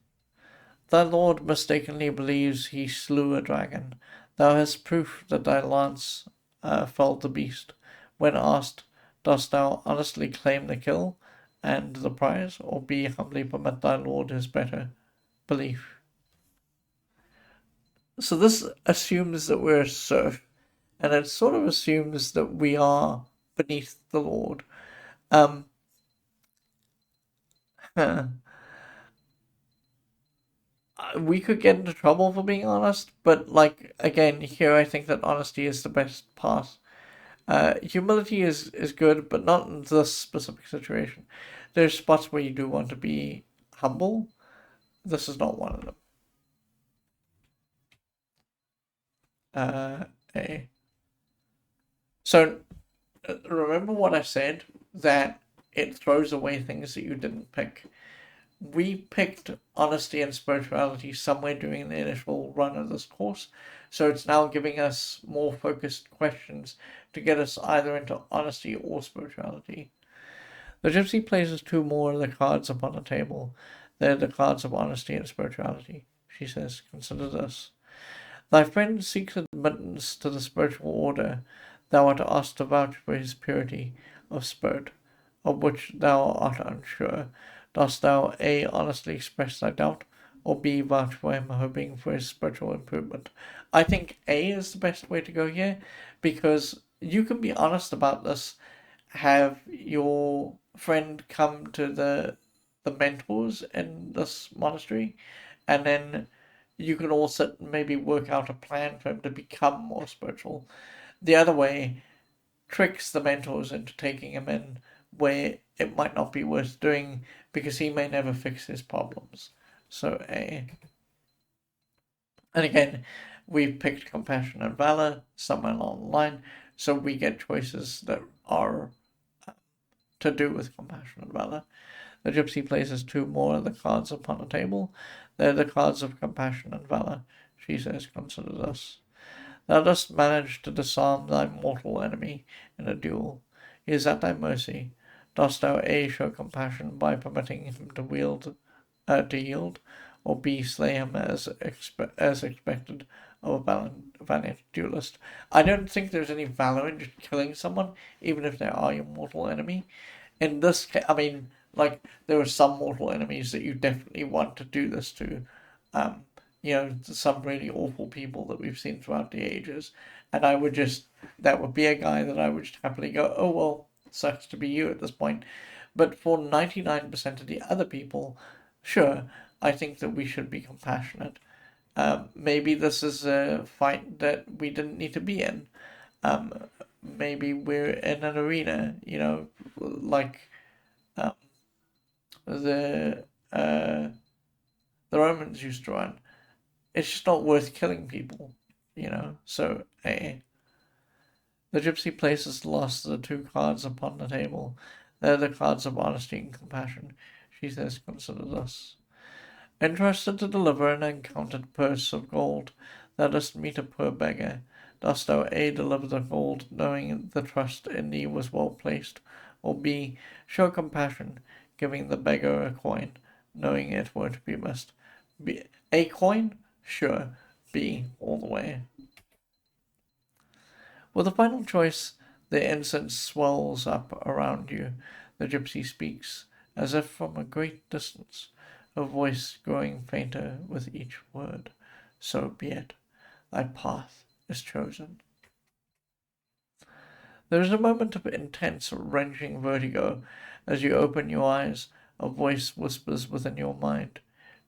Thy lord mistakenly believes he slew a dragon. Thou hast proof that thy lance felled the beast. When asked, dost thou honestly claim the kill and the prize, or be humbly permit thy lord his better belief? So this assumes that we're a serf, and it sort of assumes that we are beneath the lord. We could get into trouble for being honest, but like again, here I think that honesty is the best path. Humility is good, but not in this specific situation. There's spots where you do want to be humble. This is not one of them. A. So remember what I said, that it throws away things that you didn't pick. We picked honesty and spirituality somewhere during the initial run of this course, so it's now giving us more focused questions to get us either into honesty or spirituality. The gypsy places two more of the cards upon the table. They're the cards of honesty and spirituality. She says, consider this. Thy friend seeks admittance to the spiritual order. Thou art asked to vouch for his purity of spirit, of which thou art unsure. Dost thou A. honestly express thy doubt, or B. vouch for him, hoping for his spiritual improvement? I think A is the best way to go here, because you can be honest about this, have your friend come to the mentors in this monastery, and then you can all sit and maybe work out a plan for him to become more spiritual. The other way tricks the mentors into taking him in where it might not be worth doing because he may never fix his problems. So A. And again, we've picked compassion and valor somewhere along the line, so we get choices that are to do with compassion and valor. The gypsy places two more of the cards upon the table. They're the cards of compassion and valor. She says, consider this. Thou dost manage to disarm thy mortal enemy in a duel. He is at thy mercy. Dost thou A. show compassion by permitting him to yield, or B. slay him as expected of a valiant duelist? I don't think there's any valor in just killing someone, even if they are your mortal enemy. In this case, I mean, like, there are some mortal enemies that you definitely want to do this to. Um, some really awful people that we've seen throughout the ages. And that would be a guy that I would just happily go, oh, well, sucks to be you at this point. But for 99% of the other people, sure, I think that we should be compassionate. Maybe this is a fight that we didn't need to be in. Um, Maybe we're in an arena, like um, the uh, the Romans used to run. It's just not worth killing people. So, the gypsy places the last of the two cards upon the table. They're the cards of honesty and compassion. She says, "Consider this. Interested to deliver an encountered purse of gold, thou dost meet a poor beggar. Dost thou A. deliver the gold, knowing the trust in thee was well placed, or B. show compassion, giving the beggar a coin, knowing it were to be missed? B. A coin? Sure. B. All the way." With the final choice, the incense swells up around you. The gypsy speaks, as if from a great distance, her voice growing fainter with each word. "So be it. Thy path is chosen." There is a moment of intense, wrenching vertigo. As you open your eyes, a voice whispers within your mind,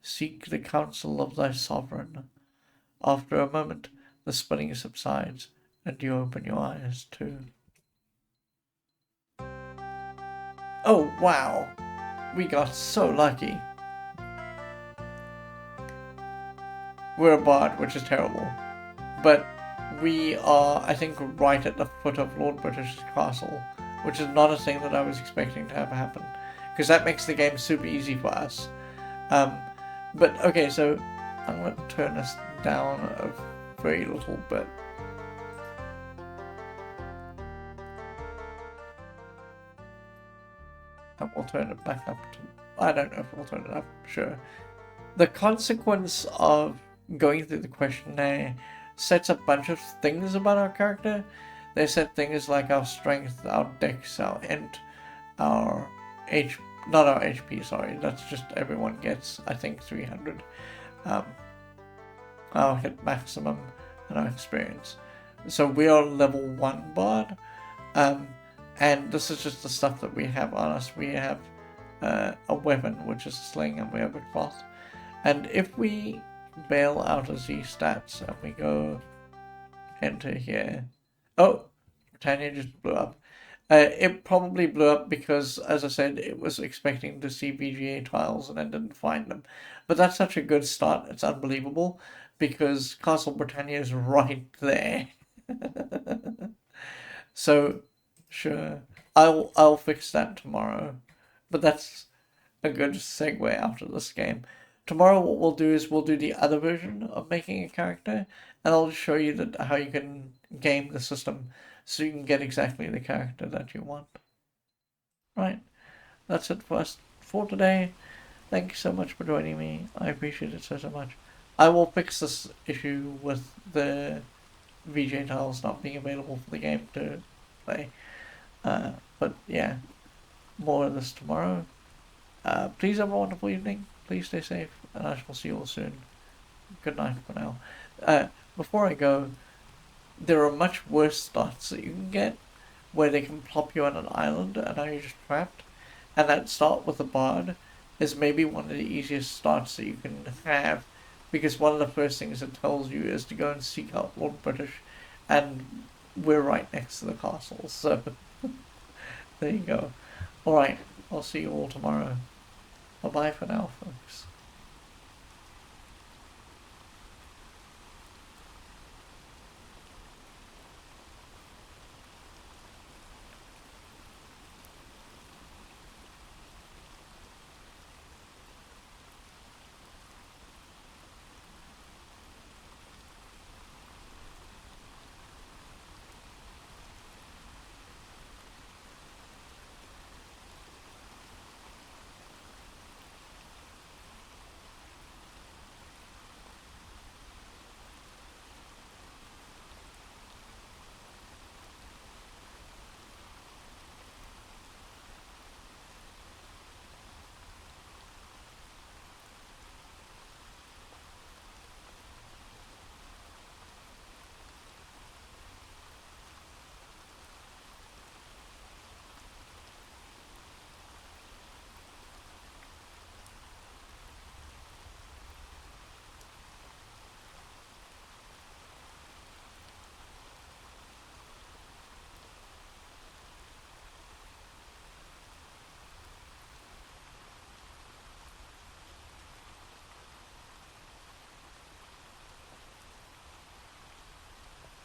"Seek the counsel of thy sovereign." After a moment, the spinning subsides, and you open your eyes too. Oh, wow! We got so lucky. We're a bard, which is terrible. But we are, I think, right at the foot of Lord British's castle, which is not a thing that I was expecting to have happen. Because that makes the game super easy for us. But, okay, so I'm going to turn this down a very little bit. And we'll turn it back up to... I don't know if we'll turn it up, sure. The consequence of going through the questionnaire sets a bunch of things about our character. They set things like our strength, our dex, our int, our not our HP, sorry, that's just everyone gets, I think, 300. Our hit maximum and our experience. So we are level 1 bard, and this is just the stuff that we have on us. We have a weapon, which is a sling, and we have a cloth. And if we bail out of these stats and we go into here... Oh, Britannia just blew up. It probably blew up because, as I said, it was expecting to see VGA tiles and then didn't find them. But that's such a good start, it's unbelievable, because Castle Britannia is right there. So, sure, I'll fix that tomorrow. But that's a good segue out of this game. Tomorrow what we'll do is we'll do the other version of making a character, and I'll show you how you can game the system so you can get exactly the character that you want. Right, that's it for us for today. Thank you so much for joining me. I appreciate it so much. I will fix this issue with the VJ tiles not being available for the game to play. But yeah, more of this tomorrow. Please have a wonderful evening. Please stay safe, and I shall see you all soon. Good night for now. Before I go, there are much worse starts that you can get, where they can plop you on an island and now you're just trapped. And that start with a bard is maybe one of the easiest starts that you can have, because one of the first things it tells you is to go and seek out Lord British, and we're right next to the castle, so there you go. Alright, I'll see you all tomorrow. Bye-bye for now, folks.